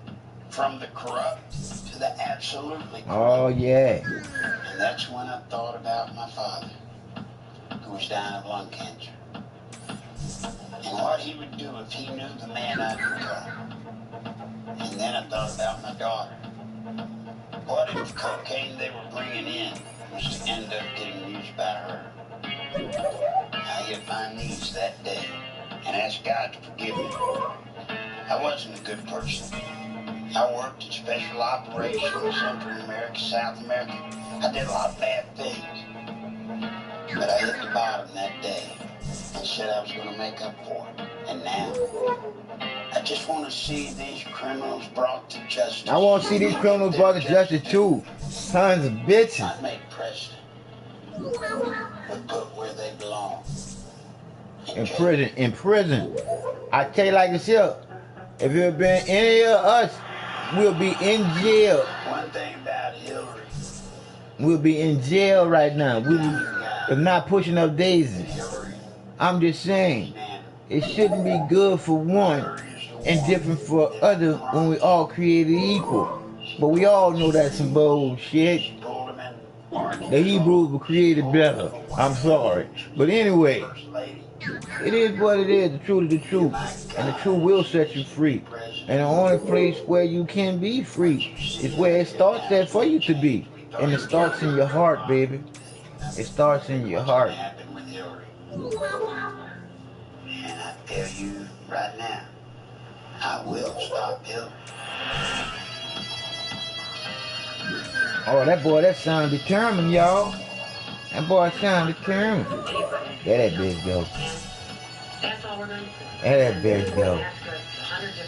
From the corrupt to the absolutely corrupt. Oh, yeah. And that's when I thought about my father, who was dying of lung cancer. And what he would do if he knew the man I'd become. And then I thought about my daughter. What if the cocaine they were bringing in was to end up getting used by her? I hit my knees that day and asked God to forgive me. I wasn't a good person. I worked in special operations in Central America, South America. I did a lot of bad things. But I hit the bottom that day and said I was going to make up for it. And now, I just want to see these criminals brought to justice. I want to see these criminals brought to justice too. Sons of bitches. Not made president, but put where they belong. In prison. In prison. I tell you like this here. If it had been any of us, we'll be in jail. One thing about Hillary. We'll be in jail right now. We're not pushing up daisies. I'm just saying, it shouldn't be good for one and different for other when we all created equal. But we all know that's some bullshit. The Hebrews were created better. I'm sorry. But anyway, it is what it is. The truth is the truth. And the truth will set you free. And the only place where you can be free is where it starts at for you to be. And it starts in your heart, baby. It starts in your heart. And I tell you right now, I will stop Hillary. Oh, that boy, that sound determined, y'all. That boy sound determined. There that bitch go. There that bitch go.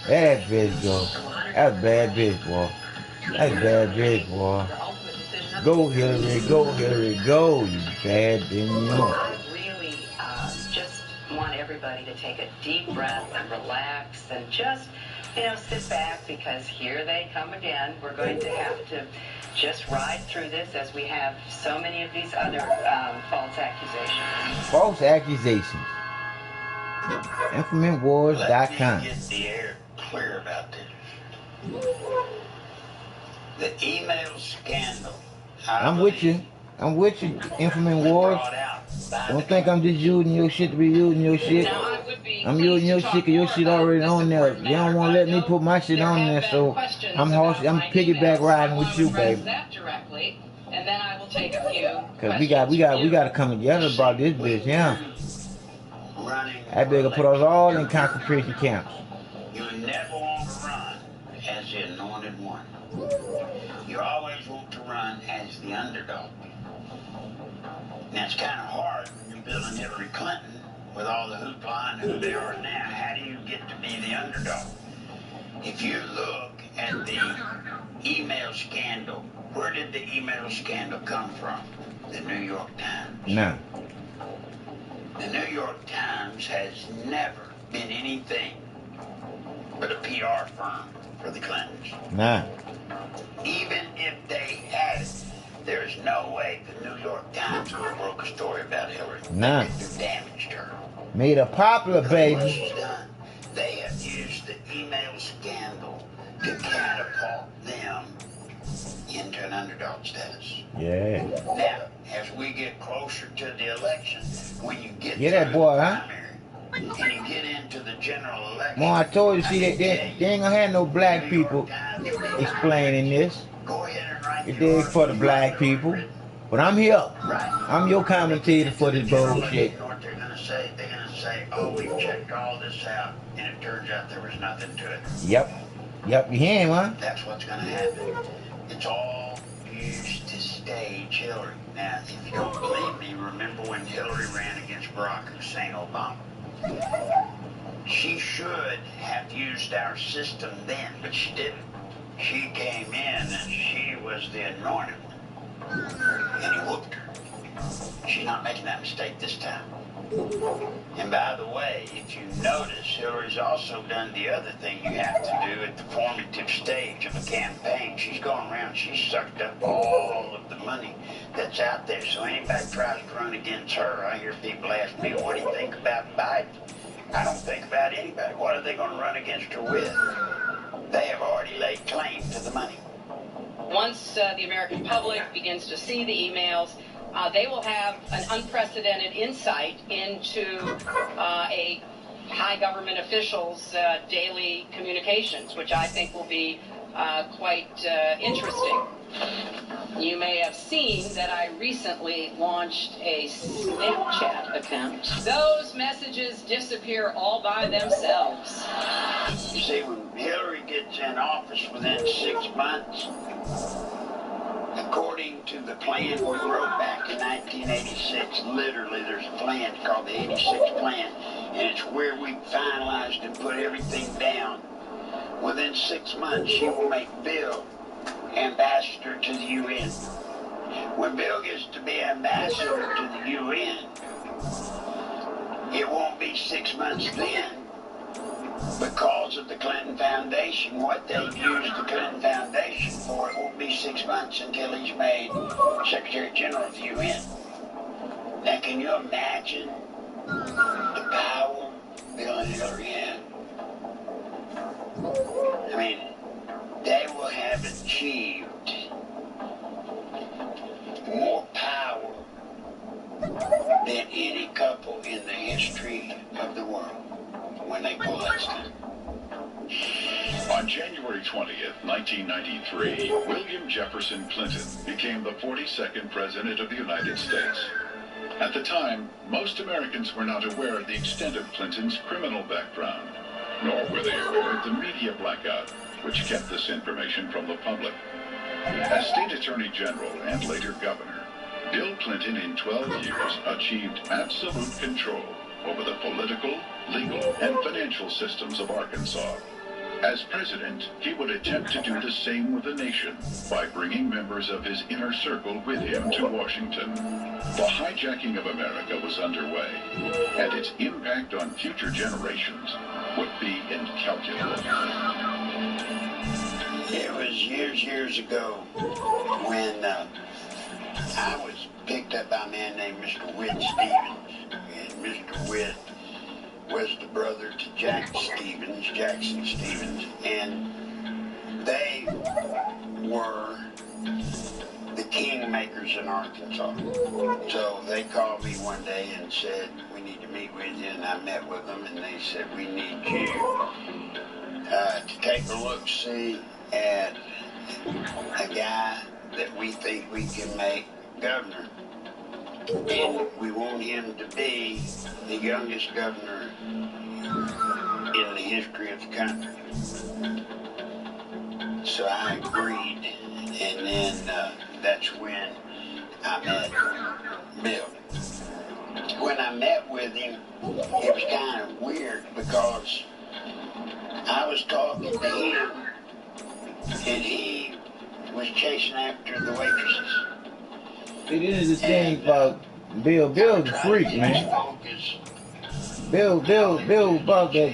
There that bitch go. That's bad bitch, boy. That's bad bitch, boy. Go, Hillary, go, you bad bitch. I really just want everybody to take a deep breath and relax and just, sit back because here they come again. We're going to have to just ride through this as we have so many of these other false accusations. False accusations. InfomentWars.com. Let me get the air clear about this. The email scandal. I'm with you, Informant Wars. Don't think I'm just using your shit to be using your shit. I'm using your shit because your shit already on there. You don't want to let me put my shit on there, so I'm piggyback riding with you, baby. Cause we got to come together about this bitch, yeah. That bitch gonna put us all in concentration camps. You never want to run as the anointed one. You always want to run as the underdog. Now it's kind of hard when you're building Hillary Clinton with all the hoopla and who they are now. How do you get to be the underdog? If you look at the email scandal, where did the email scandal come from? The New York Times. No. The New York Times has never been anything but a PR firm for the Clintons. Nah. Even if they had it, there's no way the New York Times would have broke a story about Hillary. Nah. They do damage to her. Made her popular, baby. What she's done, they have used the email scandal to catapult them into an underdog status. Yeah. Now, as we get closer to the election, when you get Yeah, that boy, huh? and you get into the general election. More, I told you, see, they ain't gonna have no black people explaining this. Go ahead and write It is for the black people. But I'm here. I'm your commentator for this bullshit. You know what they're gonna say? They're gonna say, oh, we've checked all this out, and it turns out there was nothing to it. Yep, you hear him, huh? That's what's gonna happen. It's all used to stage Hillary. Now, if you don't believe me, remember when Hillary ran against Barack Hussein Obama? She should have used our system then, but she didn't. She came in and she was the anointed one. And he whooped her. She's not making that mistake this time. And by the way, if you notice, Hillary's also done the other thing you have to do at the formative stage of a campaign. She's gone around, she's sucked up all of the money that's out there. So anybody tries to run against her, I hear people ask me, what do you think about Biden? I don't think about anybody. What are they going to run against her with? They have already laid claim to the money. Once the American public begins to see the emails, they will have an unprecedented insight into a high government official's daily communications, which I think will be quite interesting. You may have seen that I recently launched a Snapchat account. Those messages disappear all by themselves. You see, when Hillary gets in office within 6 months, according to the plan we wrote back in 1986, literally there's a plan called the 86 Plan, and it's where we finalized and put everything down. Within 6 months, she will make Bill ambassador to the UN. When Bill gets to be ambassador to the UN, it won't be 6 months then. Because of the Clinton Foundation, what they've used the Clinton Foundation for, it won't be 6 months until he's made Secretary General of the UN. Now, can you imagine the power Bill and Hillary have? I mean, they will have achieved more power than any couple in the history of the world when they pull that stuff. On January 20th, 1993, William Jefferson Clinton became the 42nd President of the United States. At the time, most Americans were not aware of the extent of Clinton's criminal background, nor were they aware of the media blackout, which kept this information from the public. As State Attorney General and later Governor, Bill Clinton in 12 years achieved absolute control over the political, legal, and financial systems of Arkansas. As president, he would attempt to do the same with the nation by bringing members of his inner circle with him to Washington. The hijacking of America was underway, and its impact on future generations would be incalculable. It was years ago when I was picked up by a man named Mr. Whit Stevens. And Mr. Whit was the brother to Jackson Stevens, and they were the kingmakers in Arkansas. So they called me one day and said, we need to meet with you, and I met with them, and they said, we need you to take a look-see at a guy that we think we can make governor. And we want him to be the youngest governor in the history of the country. So I agreed, and then that's when I met Bill. When I met with him, it was kind of weird because I was talking to him, and he was chasing after the waitresses. It is the thing about Bill. Bill's a freak, man. Bill about that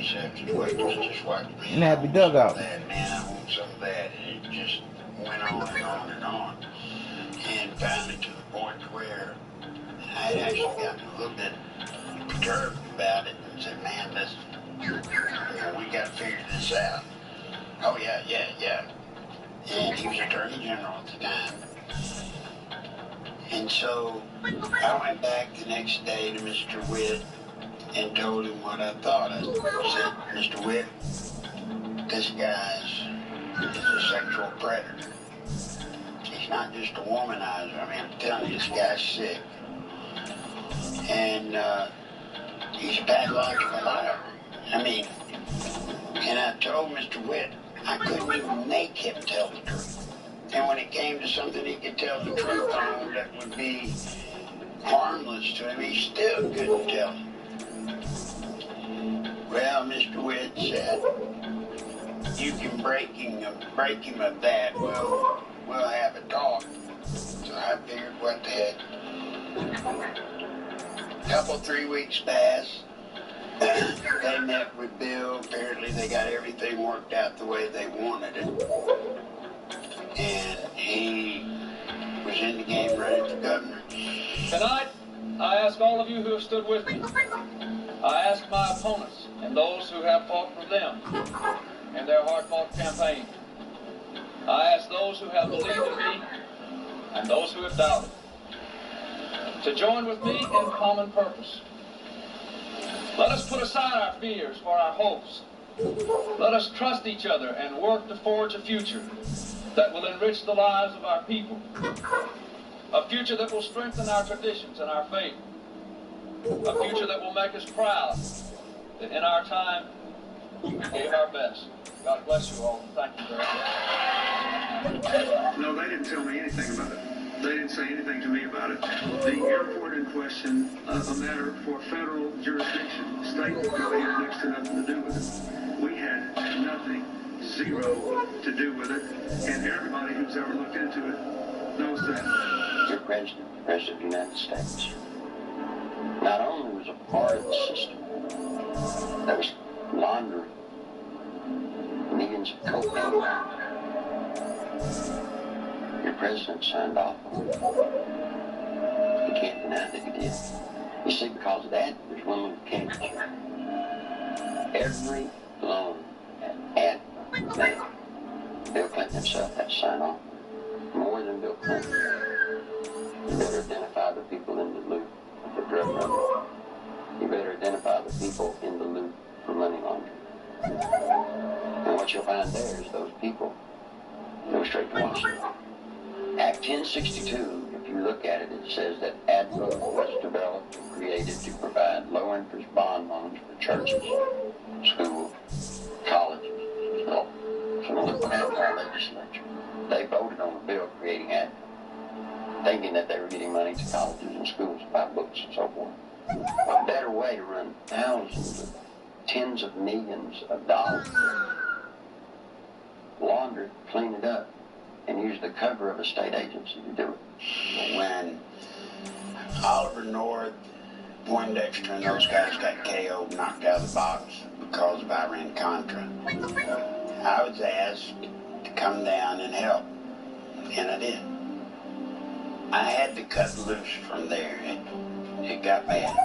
nappy dugout. Man, I want some of that. And it just went on and on and on. And finally to the point where I had actually gotten a little bit perturbed about it and said, man, we got to figure this out. Oh, yeah. And he was Attorney General at the time. And so I went back the next day to Mr. Whit and told him what I thought. I said, Mr. Whit, this guy is a sexual predator. He's not just a womanizer. I mean, I'm telling you, this guy's sick. And he's a pathological liar. I mean, and I told Mr. Whit I couldn't even make him tell the truth. And when it came to something he could tell the truth on that would be harmless to him, he still couldn't tell him. Well, Mr. Whit said, you can break him of that. We'll have a talk. So I figured, what the heck. couple, 3 weeks passed. They met with Bill. Apparently they got everything worked out the way they wanted it. And he was in the game running for governor. Tonight, I ask all of you who have stood with me. I ask my opponents and those who have fought for them in their hard-fought campaign. I ask those who have believed in me and those who have doubted to join with me in common purpose. Let us put aside our fears for our hopes. Let us trust each other and work to forge a future that will enrich the lives of our people. A future that will strengthen our traditions and our faith. A future that will make us proud that in our time we gave our best. God bless you all. Thank you very much. No, they didn't tell me anything about it. They didn't say anything to me about it. The airport in question, a matter for federal jurisdiction. State really had next to nothing to do with it. We had nothing, zero to do with it, and everybody who's ever looked into it knows that. Your president, the President of the United States, not only was a part of the system that was laundering millions of cocaine, your president signed off on it. You can't deny that he did. You see, because of that, there's one little catch. Every loan at bank, Bill Clinton himself had to sign off. More than Bill Clinton. You better identify the people in the loop for drug running. You better identify the people in the loop for money laundering. And what you'll find there is those people go straight to Washington. Act 1062, if you look at it, it says that ADVO was developed and created to provide low-interest bond loans for churches, schools, colleges. So look what happened to our legislature. They voted on a bill creating ADVO, thinking that they were getting money to colleges and schools to buy books and so forth. A better way to run thousands of tens of millions of dollars, launder it, clean it up, and use the cover of a state agency to do it. When Oliver North, Poindexter, and those guys got KO'd, knocked out of the box because of Iran-Contra, I was asked to come down and help, and I did. I had to cut loose from there. It got bad.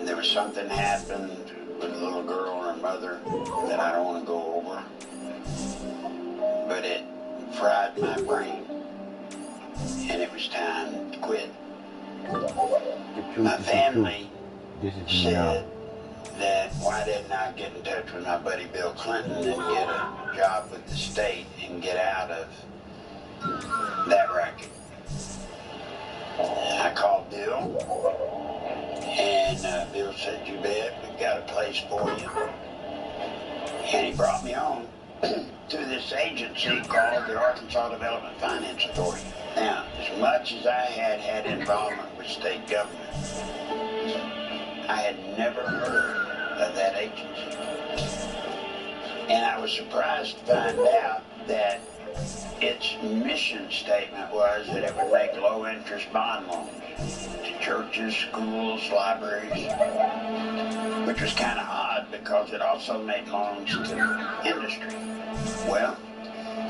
There was something happened with a little girl and her mother that I don't want to go over. But it fried my brain. And it was time to quit. My family said that why didn't I get in touch with my buddy Bill Clinton and get a job with the state and get out of that racket. I called Bill, and Bill said, "You bet, we've got a place for you." And he brought me on to this agency called the Arkansas Development Finance Authority. Now, as much as I had involvement with state government, I had never heard of that agency. And I was surprised to find out that its mission statement was that it would make low-interest bond loans to churches, schools, libraries, which was kind of odd because it also made loans to industry. Well,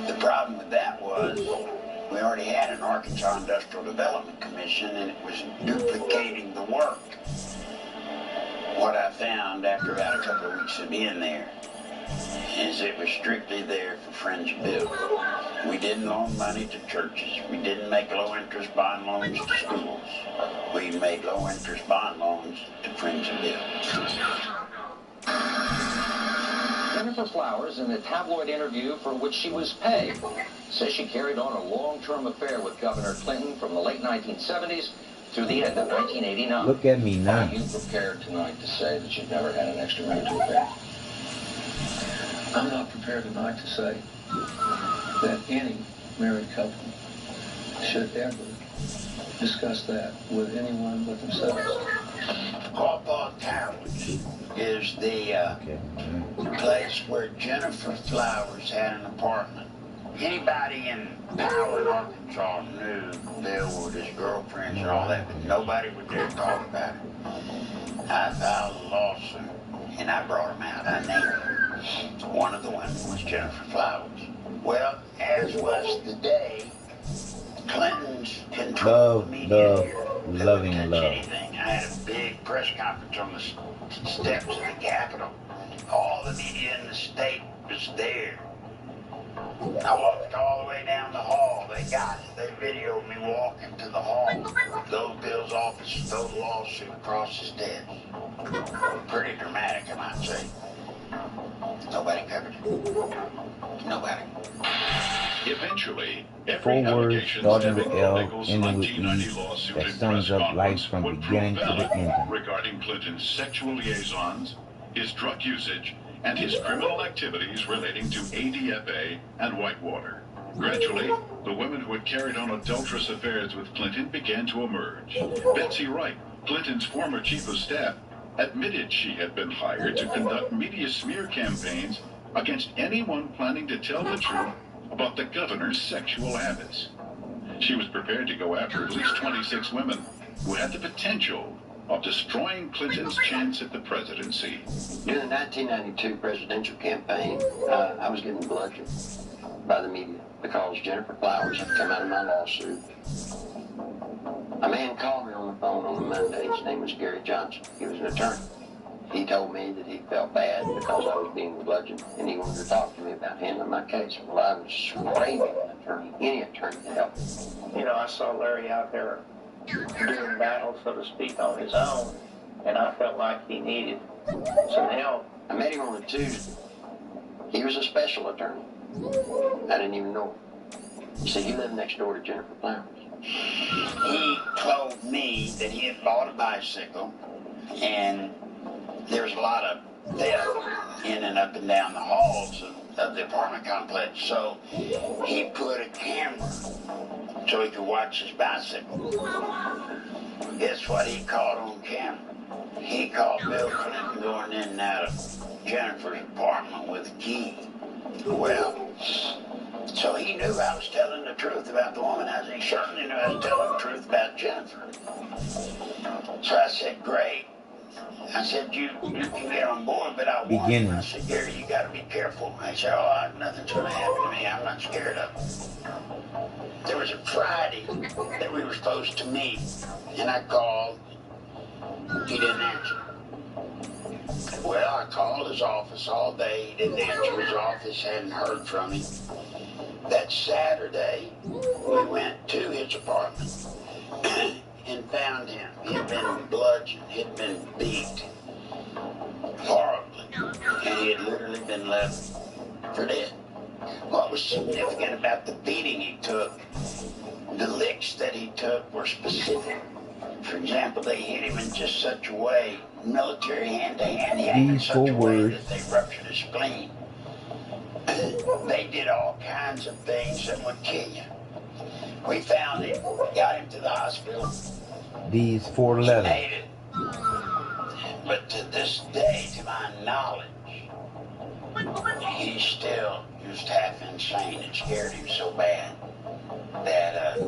the problem with that was we already had an Arkansas Industrial Development Commission, and it was duplicating the work. What I found after about a couple of weeks of being there is it was strictly there for Friends of Bill. We didn't loan money to churches. We didn't make low-interest bond loans to schools. We made low-interest bond loans to Friends of Bill. Jennifer Flowers, in a tabloid interview for which she was paid, says she carried on a long-term affair with Governor Clinton from the late 1970s through the end of 1989. Look at me now. Are you prepared tonight to say that you've never had an extramarital affair? I'm not prepared tonight to say that any married couple should ever discuss that with anyone but themselves. Pawpaw Towers is the place where Jennifer Flowers had an apartment Anybody in power in Arkansas knew Bill with his girlfriends and all that, but nobody would dare talk about it. I filed a lawsuit, and I brought him out. I named him. One of the women was Jennifer Flowers. Well, as was the day, Clinton's controlled the media here. Loving love. Anything. I had a big press conference on the steps of the Capitol. All the media in the state was there. I walked all the way down the hall. They got it. They videoed me walking to the hall. Those Bill's office, those lawsuit across his desk. Pretty dramatic, I might say. Nobody covered it. Nobody. Eventually, Four words starting with L, ending with E, that sums up life from beginning to the ending. Regarding Clinton's sexual liaisons, his drug usage, and his criminal activities relating to ADFA and Whitewater. Gradually, the women who had carried on adulterous affairs with Clinton began to emerge. Betsy Wright, Clinton's former chief of staff, admitted she had been hired to conduct media smear campaigns against anyone planning to tell the truth about the governor's sexual habits. She was prepared to go after at least 26 women who had the potential of destroying Clinton's chance at the presidency. During the 1992 presidential campaign, I was getting bludgeoned by the media because Jennifer Flowers had come out of my lawsuit. A man called me on the phone on a Monday. His name was Gary Johnson. He was an attorney. He told me that he felt bad because I was being bludgeoned, and he wanted to talk to me about handling my case. Well, I was craving an attorney, any attorney to help me. You know, I saw Larry out there doing battle, so to speak, on his own, and I felt like he needed some help. I met him on a Tuesday. He was a special attorney. I didn't even know him. You see, he lived next door to Jennifer Flowers. He told me that he had bought a bicycle, and there was a lot of theft in and up and down the halls of the apartment complex. So he put a camera so he could watch his bicycle. Guess what he caught on camera? He caught Bill Clinton going in and out of Jennifer's apartment with a key. Well, so he knew I was telling the truth about the womanizing. He certainly knew I was telling the truth about Jennifer. So I said, great. I said, you can get on board, but I warned him. I said, Gary, you got to be careful. I said, nothing's going to happen to me. I'm not scared of it. There was a Friday that we were supposed to meet, and I called. He didn't answer. Well, I called his office all day. He didn't answer his office, hadn't heard from him. That Saturday, we went to his apartment and found him. He had been bludgeoned, he had been beat horribly, and he had literally been left for dead. What was significant about the beating he took, the licks that he took were specific. For example, they hit him in just such a way, military hand-to-hand, he hit him in such a way that they ruptured his spleen. They did all kinds of things that would kill you. We found him, got him to the hospital. These 4 letters. Made it. But to this day, to my knowledge, he's still just half insane. It scared him so bad that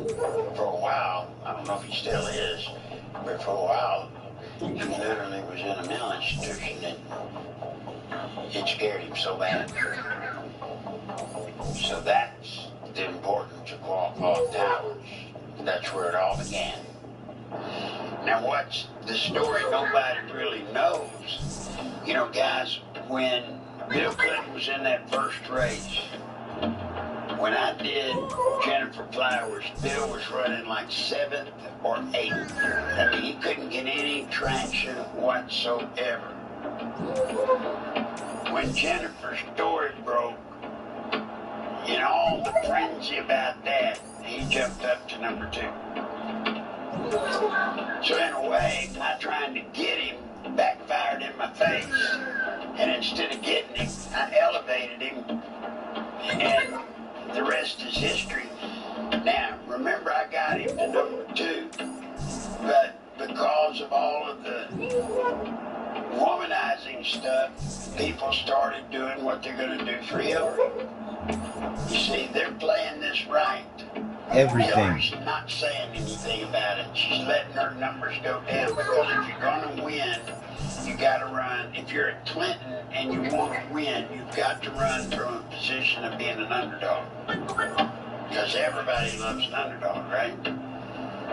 for a while, I don't know if he still is, but for a while, he literally was in a mental institution and it scared him so bad. So that's the importance of Qualcomm Towers. That's where it all began. Now what's the story nobody really knows? You know, guys, when Bill Clinton was in that first race, when I did Jennifer Flowers, Bill was running like 7th or 8th. I mean, he couldn't get any traction whatsoever. When Jennifer's story broke, in all the frenzy about that, he jumped up to number 2. So in a way, not trying to get him backfired in my face. And instead of getting him, I elevated him. And the rest is history. Now, remember, I got him to number 2. But because of all of the womanizing stuff, people started doing what they're going to do for Hillary. You see, they're playing this right. Everything. Hillary's not saying anything about it. She's letting her numbers go down because if you're going to win, you got to run. If you're at Clinton and you want to win, you've got to run from a position of being an underdog. Because everybody loves an underdog, right?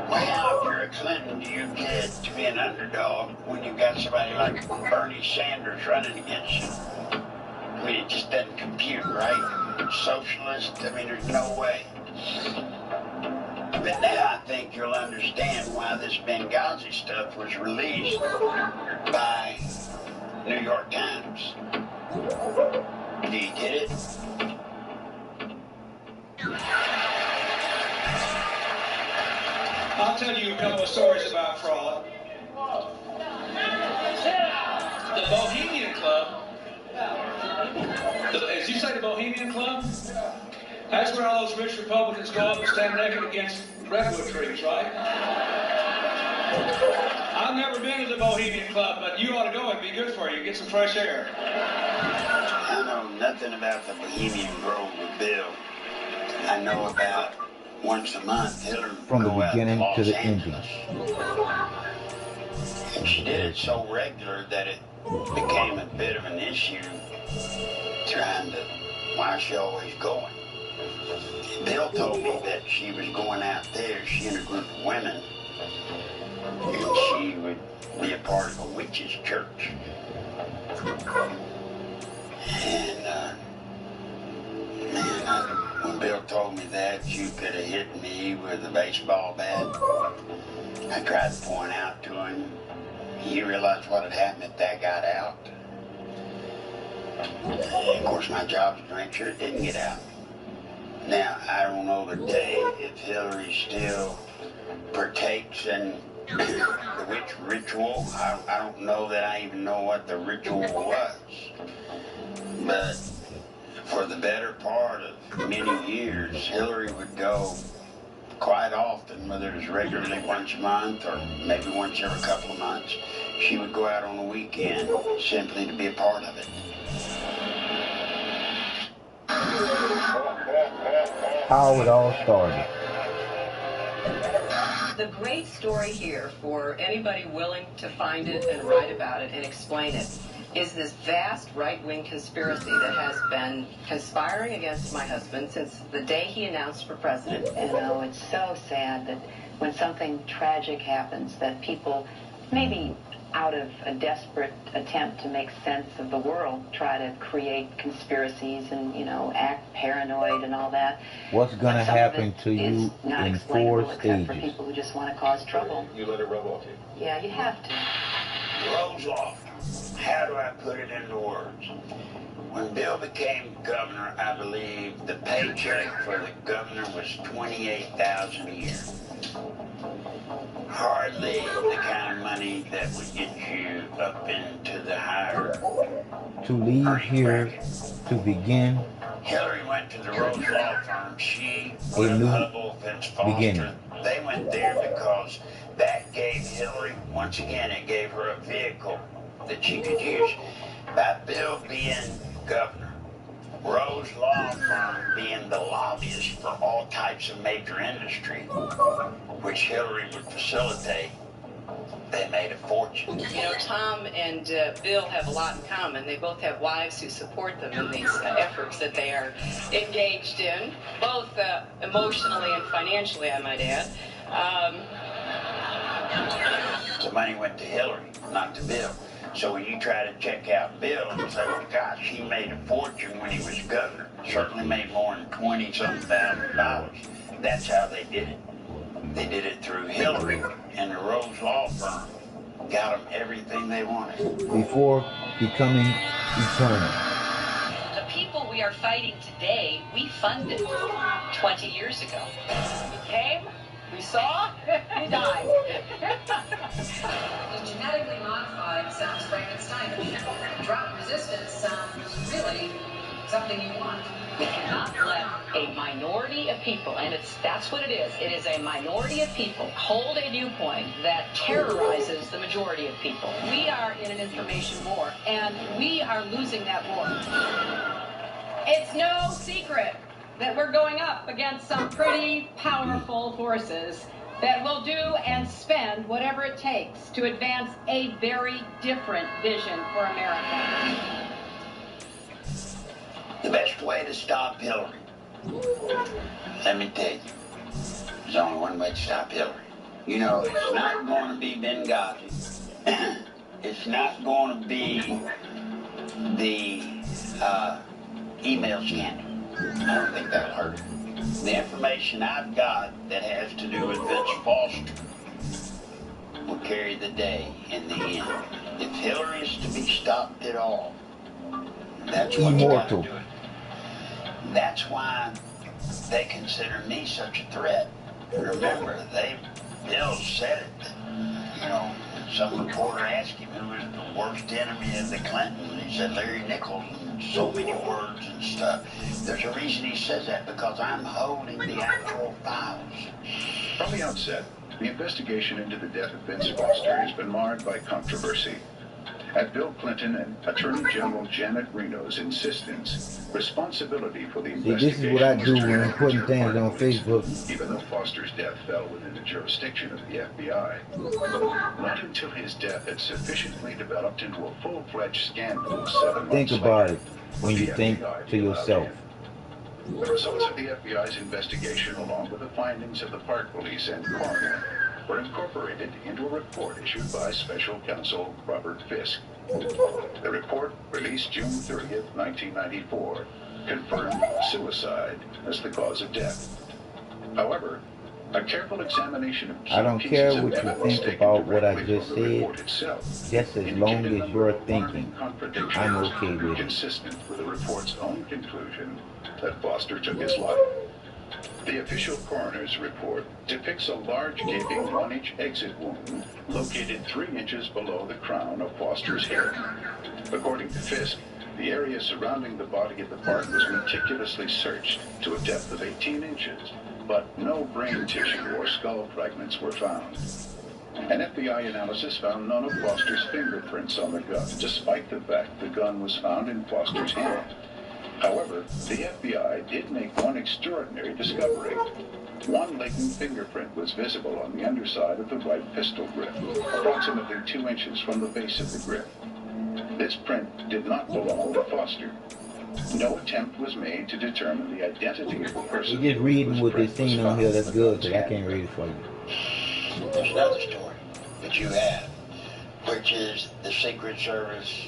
Well, if you're at Clinton, do you get to be an underdog when you've got somebody like Bernie Sanders running against you? I mean, it just doesn't compute, right? Socialist, I mean, there's no way. But now I think you'll understand why this Benghazi stuff was released by New York Times. Do you get it? I'll tell you a couple of stories about fraud. The Bohemian Club. As you say, the Bohemian Club? That's where all those rich Republicans go up and stand naked against redwood trees, right? I've never been to the Bohemian Club, but you ought to go. It'd be good for you. Get some fresh air. I know nothing about the Bohemian Grove with Bill. I know about once a month Hillary From the would go out beginning Los to the Angeles. ending. And she did it so regular that it became a bit of an issue trying to, why is she always going? Bill told me that she was going out there, she and a group of women, and she would be a part of a witch's church. And, man, when Bill told me that, you could have hit me with a baseball bat. I tried to point out to him. He realized what had happened if that got out. And of course, my job was to make sure it didn't get out. Now, I don't know today if Hillary still partakes in the witch ritual. I don't know that I even know what the ritual was. But for the better part of many years, Hillary would go quite often, whether it was regularly once a month or maybe once every couple of months. She would go out on the weekend simply to be a part of it. How it all started. The great story here, for anybody willing to find it and write about it and explain it, is this vast right-wing conspiracy that has been conspiring against my husband since the day he announced for president. You know, it's so sad that when something tragic happens, that people, maybe out of a desperate attempt to make sense of the world, try to create conspiracies and, you know, act paranoid and all that. What's going to happen to you not in explainable 4 except for stages? people who just want to cause trouble. You let it rub off you. Yeah, you have to. Rose off. How do I put it into words? When Bill became governor, I believe the paycheck for the governor was $28,000 a year. Hardly the kind of money that would get you up into the higher. To leave here, to begin Hillary went to the Rose Law Firm. She, a Will new Hubble, Vince Foster, beginning. they went there because that gave Hillary, once again, it gave her a vehicle that she could use. By Bill being governor, Rose Law Firm being the lobbyist for all types of major industry, which Hillary would facilitate, they made a fortune. You know, Tom and Bill have a lot in common. They both have wives who support them in these efforts that they are engaged in, both emotionally and financially, I might add. The money went to Hillary, not to Bill. So when you try to check out Bill and say, well, gosh, he made a fortune when he was governor, certainly made more than $20-something thousand. That's how they did it. They did it through Hillary and the Rose Law Firm. Got them everything they wanted. Before becoming eternal. The people we are fighting today, we funded 20 years ago. We came, we saw, we died. Genetically modified sounds Frankenstein. Drought resistance sounds really something you want. We cannot let a minority of people, and that's what it is. It is a minority of people hold a viewpoint that terrorizes the majority of people. We are in an information war, and we are losing that war. It's no secret that we're going up against some pretty powerful forces that will do and spend whatever it takes to advance a very different vision for America. The best way to stop Hillary, let me tell you, there's only one way to stop Hillary. You know, it's not going to be Benghazi. It's not going to be the email scandal. I don't think that'll hurt her. The information I've got that has to do with Vince Foster will carry the day in the end. If Hillary is to be stopped at all, that's what's got to do it. That's why they consider me such a threat. Remember, Bill said it. You know, some reporter asked him who was the worst enemy of the Clintons. He said Larry Nichols, and so many words and stuff. There's a reason he says that, because I'm holding the actual files. From the outset, the investigation into the death of Vince Foster has been marred by controversy. At Bill Clinton and Attorney General Janet Reno's insistence, responsibility for the investigation. This is what I do when I'm putting things on Facebook. Even though Foster's death fell within the jurisdiction of the FBI, not until his death had sufficiently developed into a full-fledged scandal 7 months Think about it when you think to yourself. The results of the FBI's investigation, along with the findings of the Park Police and coroner, were incorporated into a report issued by Special Counsel Robert Fisk. The report, released June 30th, 1994, confirmed suicide as the cause of death. However, a careful examination of key I don't care pieces what of you evidence think taken about what I directly just from the report said. itself Just as long as you're thinking, I'm okay with it. consistent with the report's own conclusion that Foster took his life. The official coroner's report depicts a large gaping 1-inch exit wound located 3 inches below the crown of Foster's head. According to Fisk, the area surrounding the body at the park was meticulously searched to a depth of 18 inches, but no brain tissue or skull fragments were found. An FBI analysis found none of Foster's fingerprints on the gun, despite the fact the gun was found in Foster's hand. However, the FBI did make one extraordinary discovery. One latent fingerprint was visible on the underside of the right pistol grip, approximately 2 inches from the base of the grip. This print did not belong to Foster. No attempt was made to determine the identity of the person. You're just reading what they're saying on here. That's good, because I can't read it for you. There's another story that you have, which is the Secret Service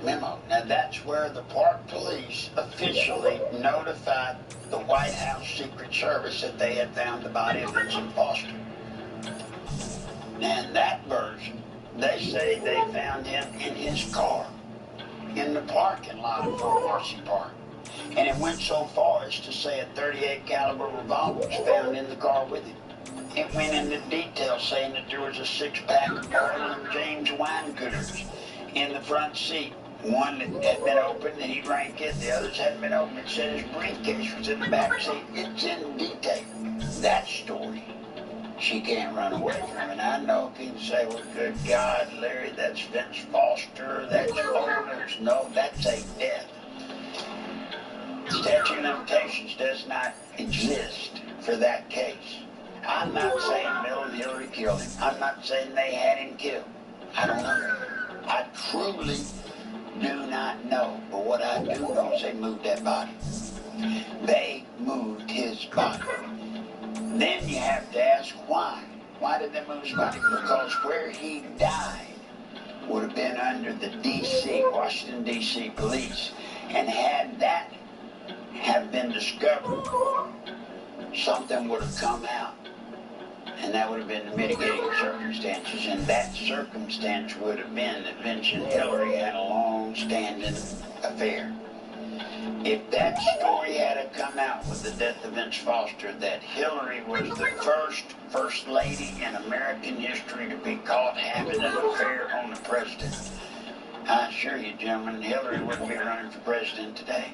memo. Now that's where the Park Police officially notified the White House Secret Service that they had found the body of Vincent Foster. And that version, they say they found him in his car in the parking lot of Fort Marcy Park. And it went so far as to say a .38 caliber revolver was found in the car with him. It went into detail saying that there was a 6-pack of Orland James wine coolers in the front seat. One that had been opened and he drank it, the others hadn't been opened. It said his briefcase was in the back seat. It's in detail. That story, she can't run away from. And I know people say, well, good God, Larry, that's Vince Foster, that's owners. No, that's a death. Statute of limitations does not exist for that case. I'm not saying Bill and Hillary killed him. I'm not saying they had him killed. I don't know. I truly do not know. But what I do know is they moved that body. They moved his body. Then you have to ask why. Why did they move his body? Because where he died would have been under the D.C., Washington, D.C. police. And had that have been discovered, something would have come out. And that would have been the mitigating circumstances. And that circumstance would have been that Vince and Hillary had a long-standing affair. If that story had come out with the death of Vince Foster, that Hillary was the first lady in American history to be caught having an affair on the president, I assure you, gentlemen, Hillary wouldn't be running for president today.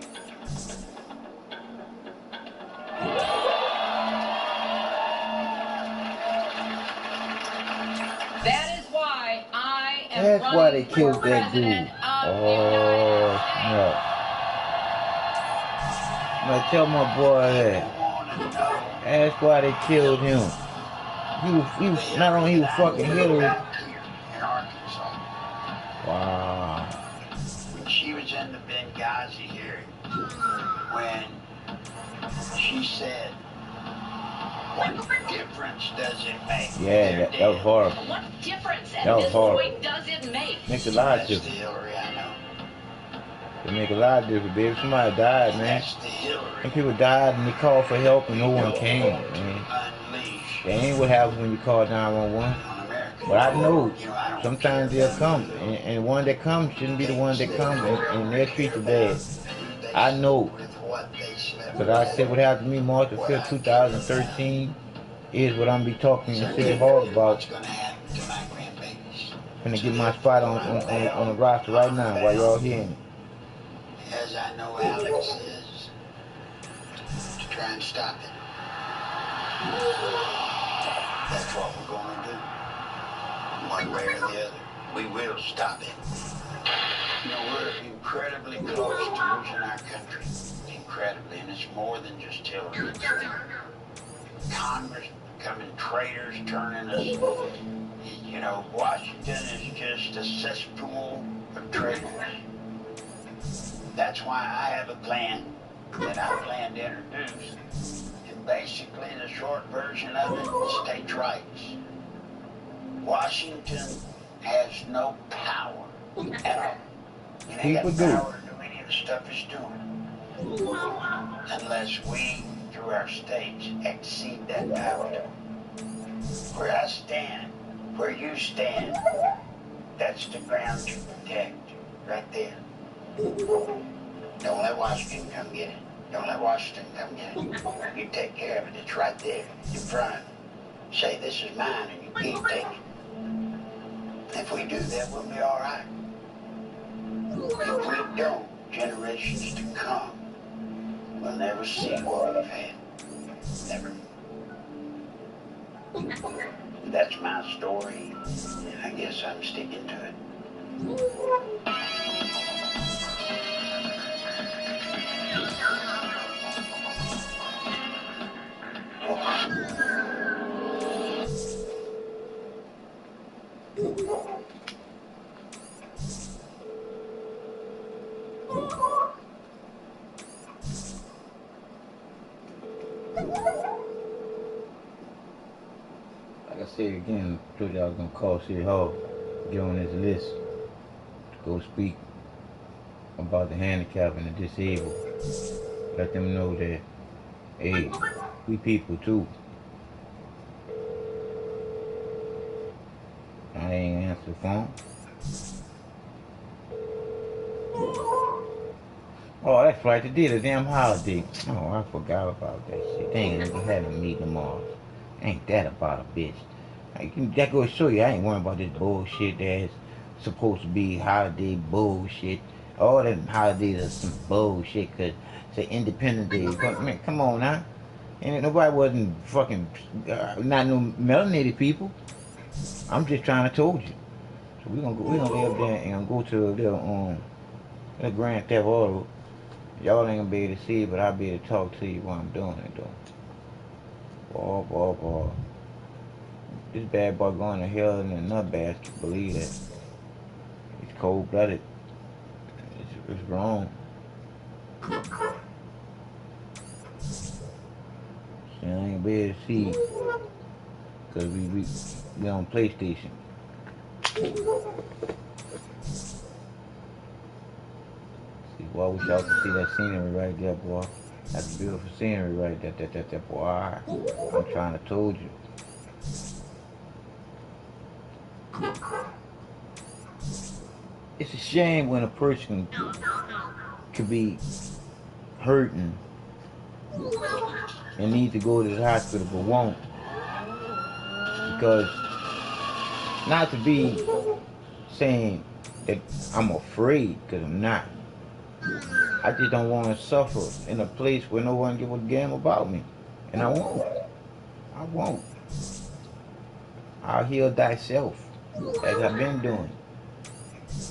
That is why I am That's running why they for killed that dude. president of the Oh, United States. no. Now tell my boy that. Ask why they killed him. He was not only he was fucking Hillary. In Arkansas. Wow. She was in the Benghazi hearing when she said, "What difference does it make?" Yeah, that was horrible. What difference at That was this horrible. point does it make? Makes a lot of That's the difference. Hillary I know. It make a lot of difference, baby. Somebody died, man. That's the Hillary Some people died and they called for help and no one came, man. unleashed That ain't what happens when you call 911. on America. But I know sometimes they'll come, and one that comes shouldn't be the one that comes, and they'll treat you bad. I know. With what they slept Because I said what happened to me March the 5th, 2013 is what I'm be talking to City Hall about. what's going to happen to my grandbabies. I'm gonna get my spot on the roster right now while y'all hearing me. As I know Alex is, to try and stop it. That's what we're going to do. One way or the other, we will stop it. You know, we're incredibly close to losing our country. Incredibly, and it's more than just Hillary. It's the Congress becoming traitors, turning us. You know, Washington is just a cesspool of traitors. That's why I have a plan that I plan to introduce. And basically, the short version of it is states' rights. Washington has no power at all. It ain't got power to do any of the stuff it's doing. Unless we, through our states, exceed that power. Where I stand, where you stand, that's the ground to protect, right there. Don't let Washington come get it. Don't let Washington come get it. You take care of it. It's right there in front of you. Say, this is mine, and you can't take it. If we do that, we'll be all right. If we don't, generations to come will never see what we've had. Never. That's my story, and I guess I'm sticking to it. Like I said again, I told you I was gonna call City Hall, get on this list to go speak about the handicapped and the disabled. Let them know that, hey, we people too. I ain't answer the phone. Oh, that's right, they did a damn holiday. Oh, I forgot about that shit. They ain't even having a meeting tomorrow. Ain't that about a bitch? That goes to show you I ain't worrying about this bullshit that's supposed to be holiday bullshit. All them holidays are some bullshit because it's an Independence Day. Man, come on now. And nobody wasn't fucking, not no melanated people. I'm just trying to told you. So we gonna go up there and go to the Grand Theft Auto. Y'all ain't gonna be able to see it, but I'll be able to talk to you while I'm doing it though. Boy. This bad boy going to hell in a nut basket. Believe that. It's cold blooded. It's wrong. So I ain't gonna be able to see because we on PlayStation. See, boy, I wish y'all could see that scenery right there, boy. That's beautiful scenery right there, that boy. I'm trying to told you. It's a shame when a person could be hurting and need to go to the hospital but won't. Because, not to be saying that I'm afraid, because I'm not. I just don't want to suffer in a place where no one give a damn about me. And I won't. I won't. I'll heal thyself, as I've been doing.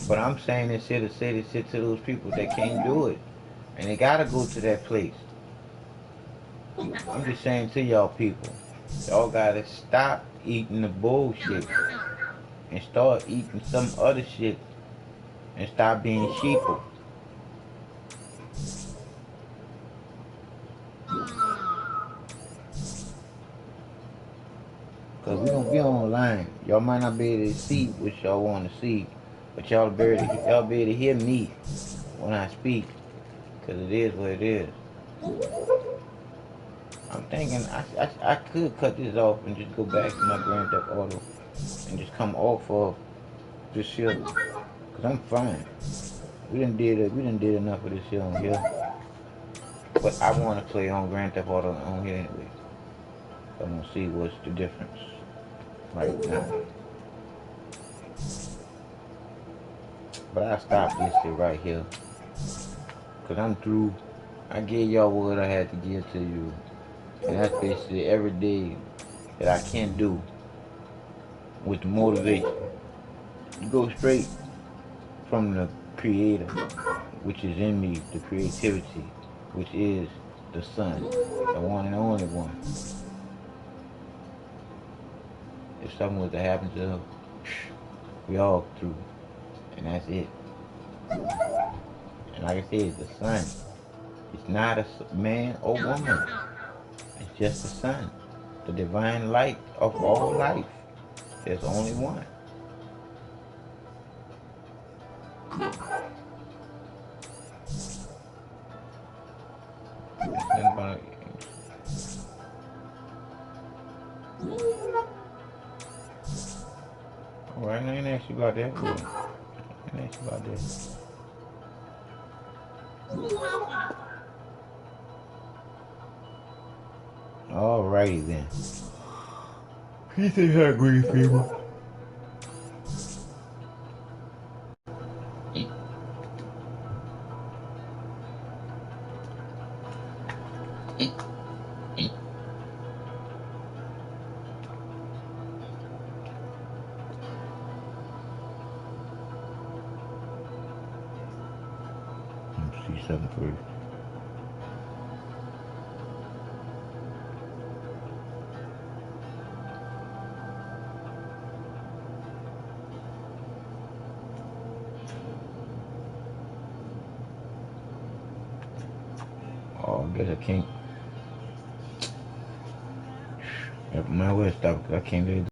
But I'm saying this here to say this shit to those people that can't do it. And they gotta go to that place. I'm just saying to y'all people, y'all gotta stop eating the bullshit and start eating some other shit and stop being sheeple. Cause we gonna be online. Y'all might not be able to see what y'all want to see, but y'all be able to hear me when I speak. Cause it is what it is. I'm thinking I could cut this off and just go back to my Grand Theft Auto and just come off of this shit. Cause I'm fine. We done did enough of this shit on here. But I want to play on Grand Theft Auto on here anyway. So I'm gonna see what's the difference right now. But I stopped this shit right here. Cause I'm through. I gave y'all what I had to give to you. And that's basically every day that I can do with the motivation. You go straight from the creator, which is in me, the creativity, which is the sun, the one and only one. If something was to happen to her, we all through. And that's it. And like I said, the sun, it's not a man or woman. It's just the sun, the divine light of all life. There's only one. Alright, I ain't ask you about that. I ain't ask you about that. Alrighty then. Peace and hungry people. See something first. Oh, I guess I can't. I might well stop because I can't really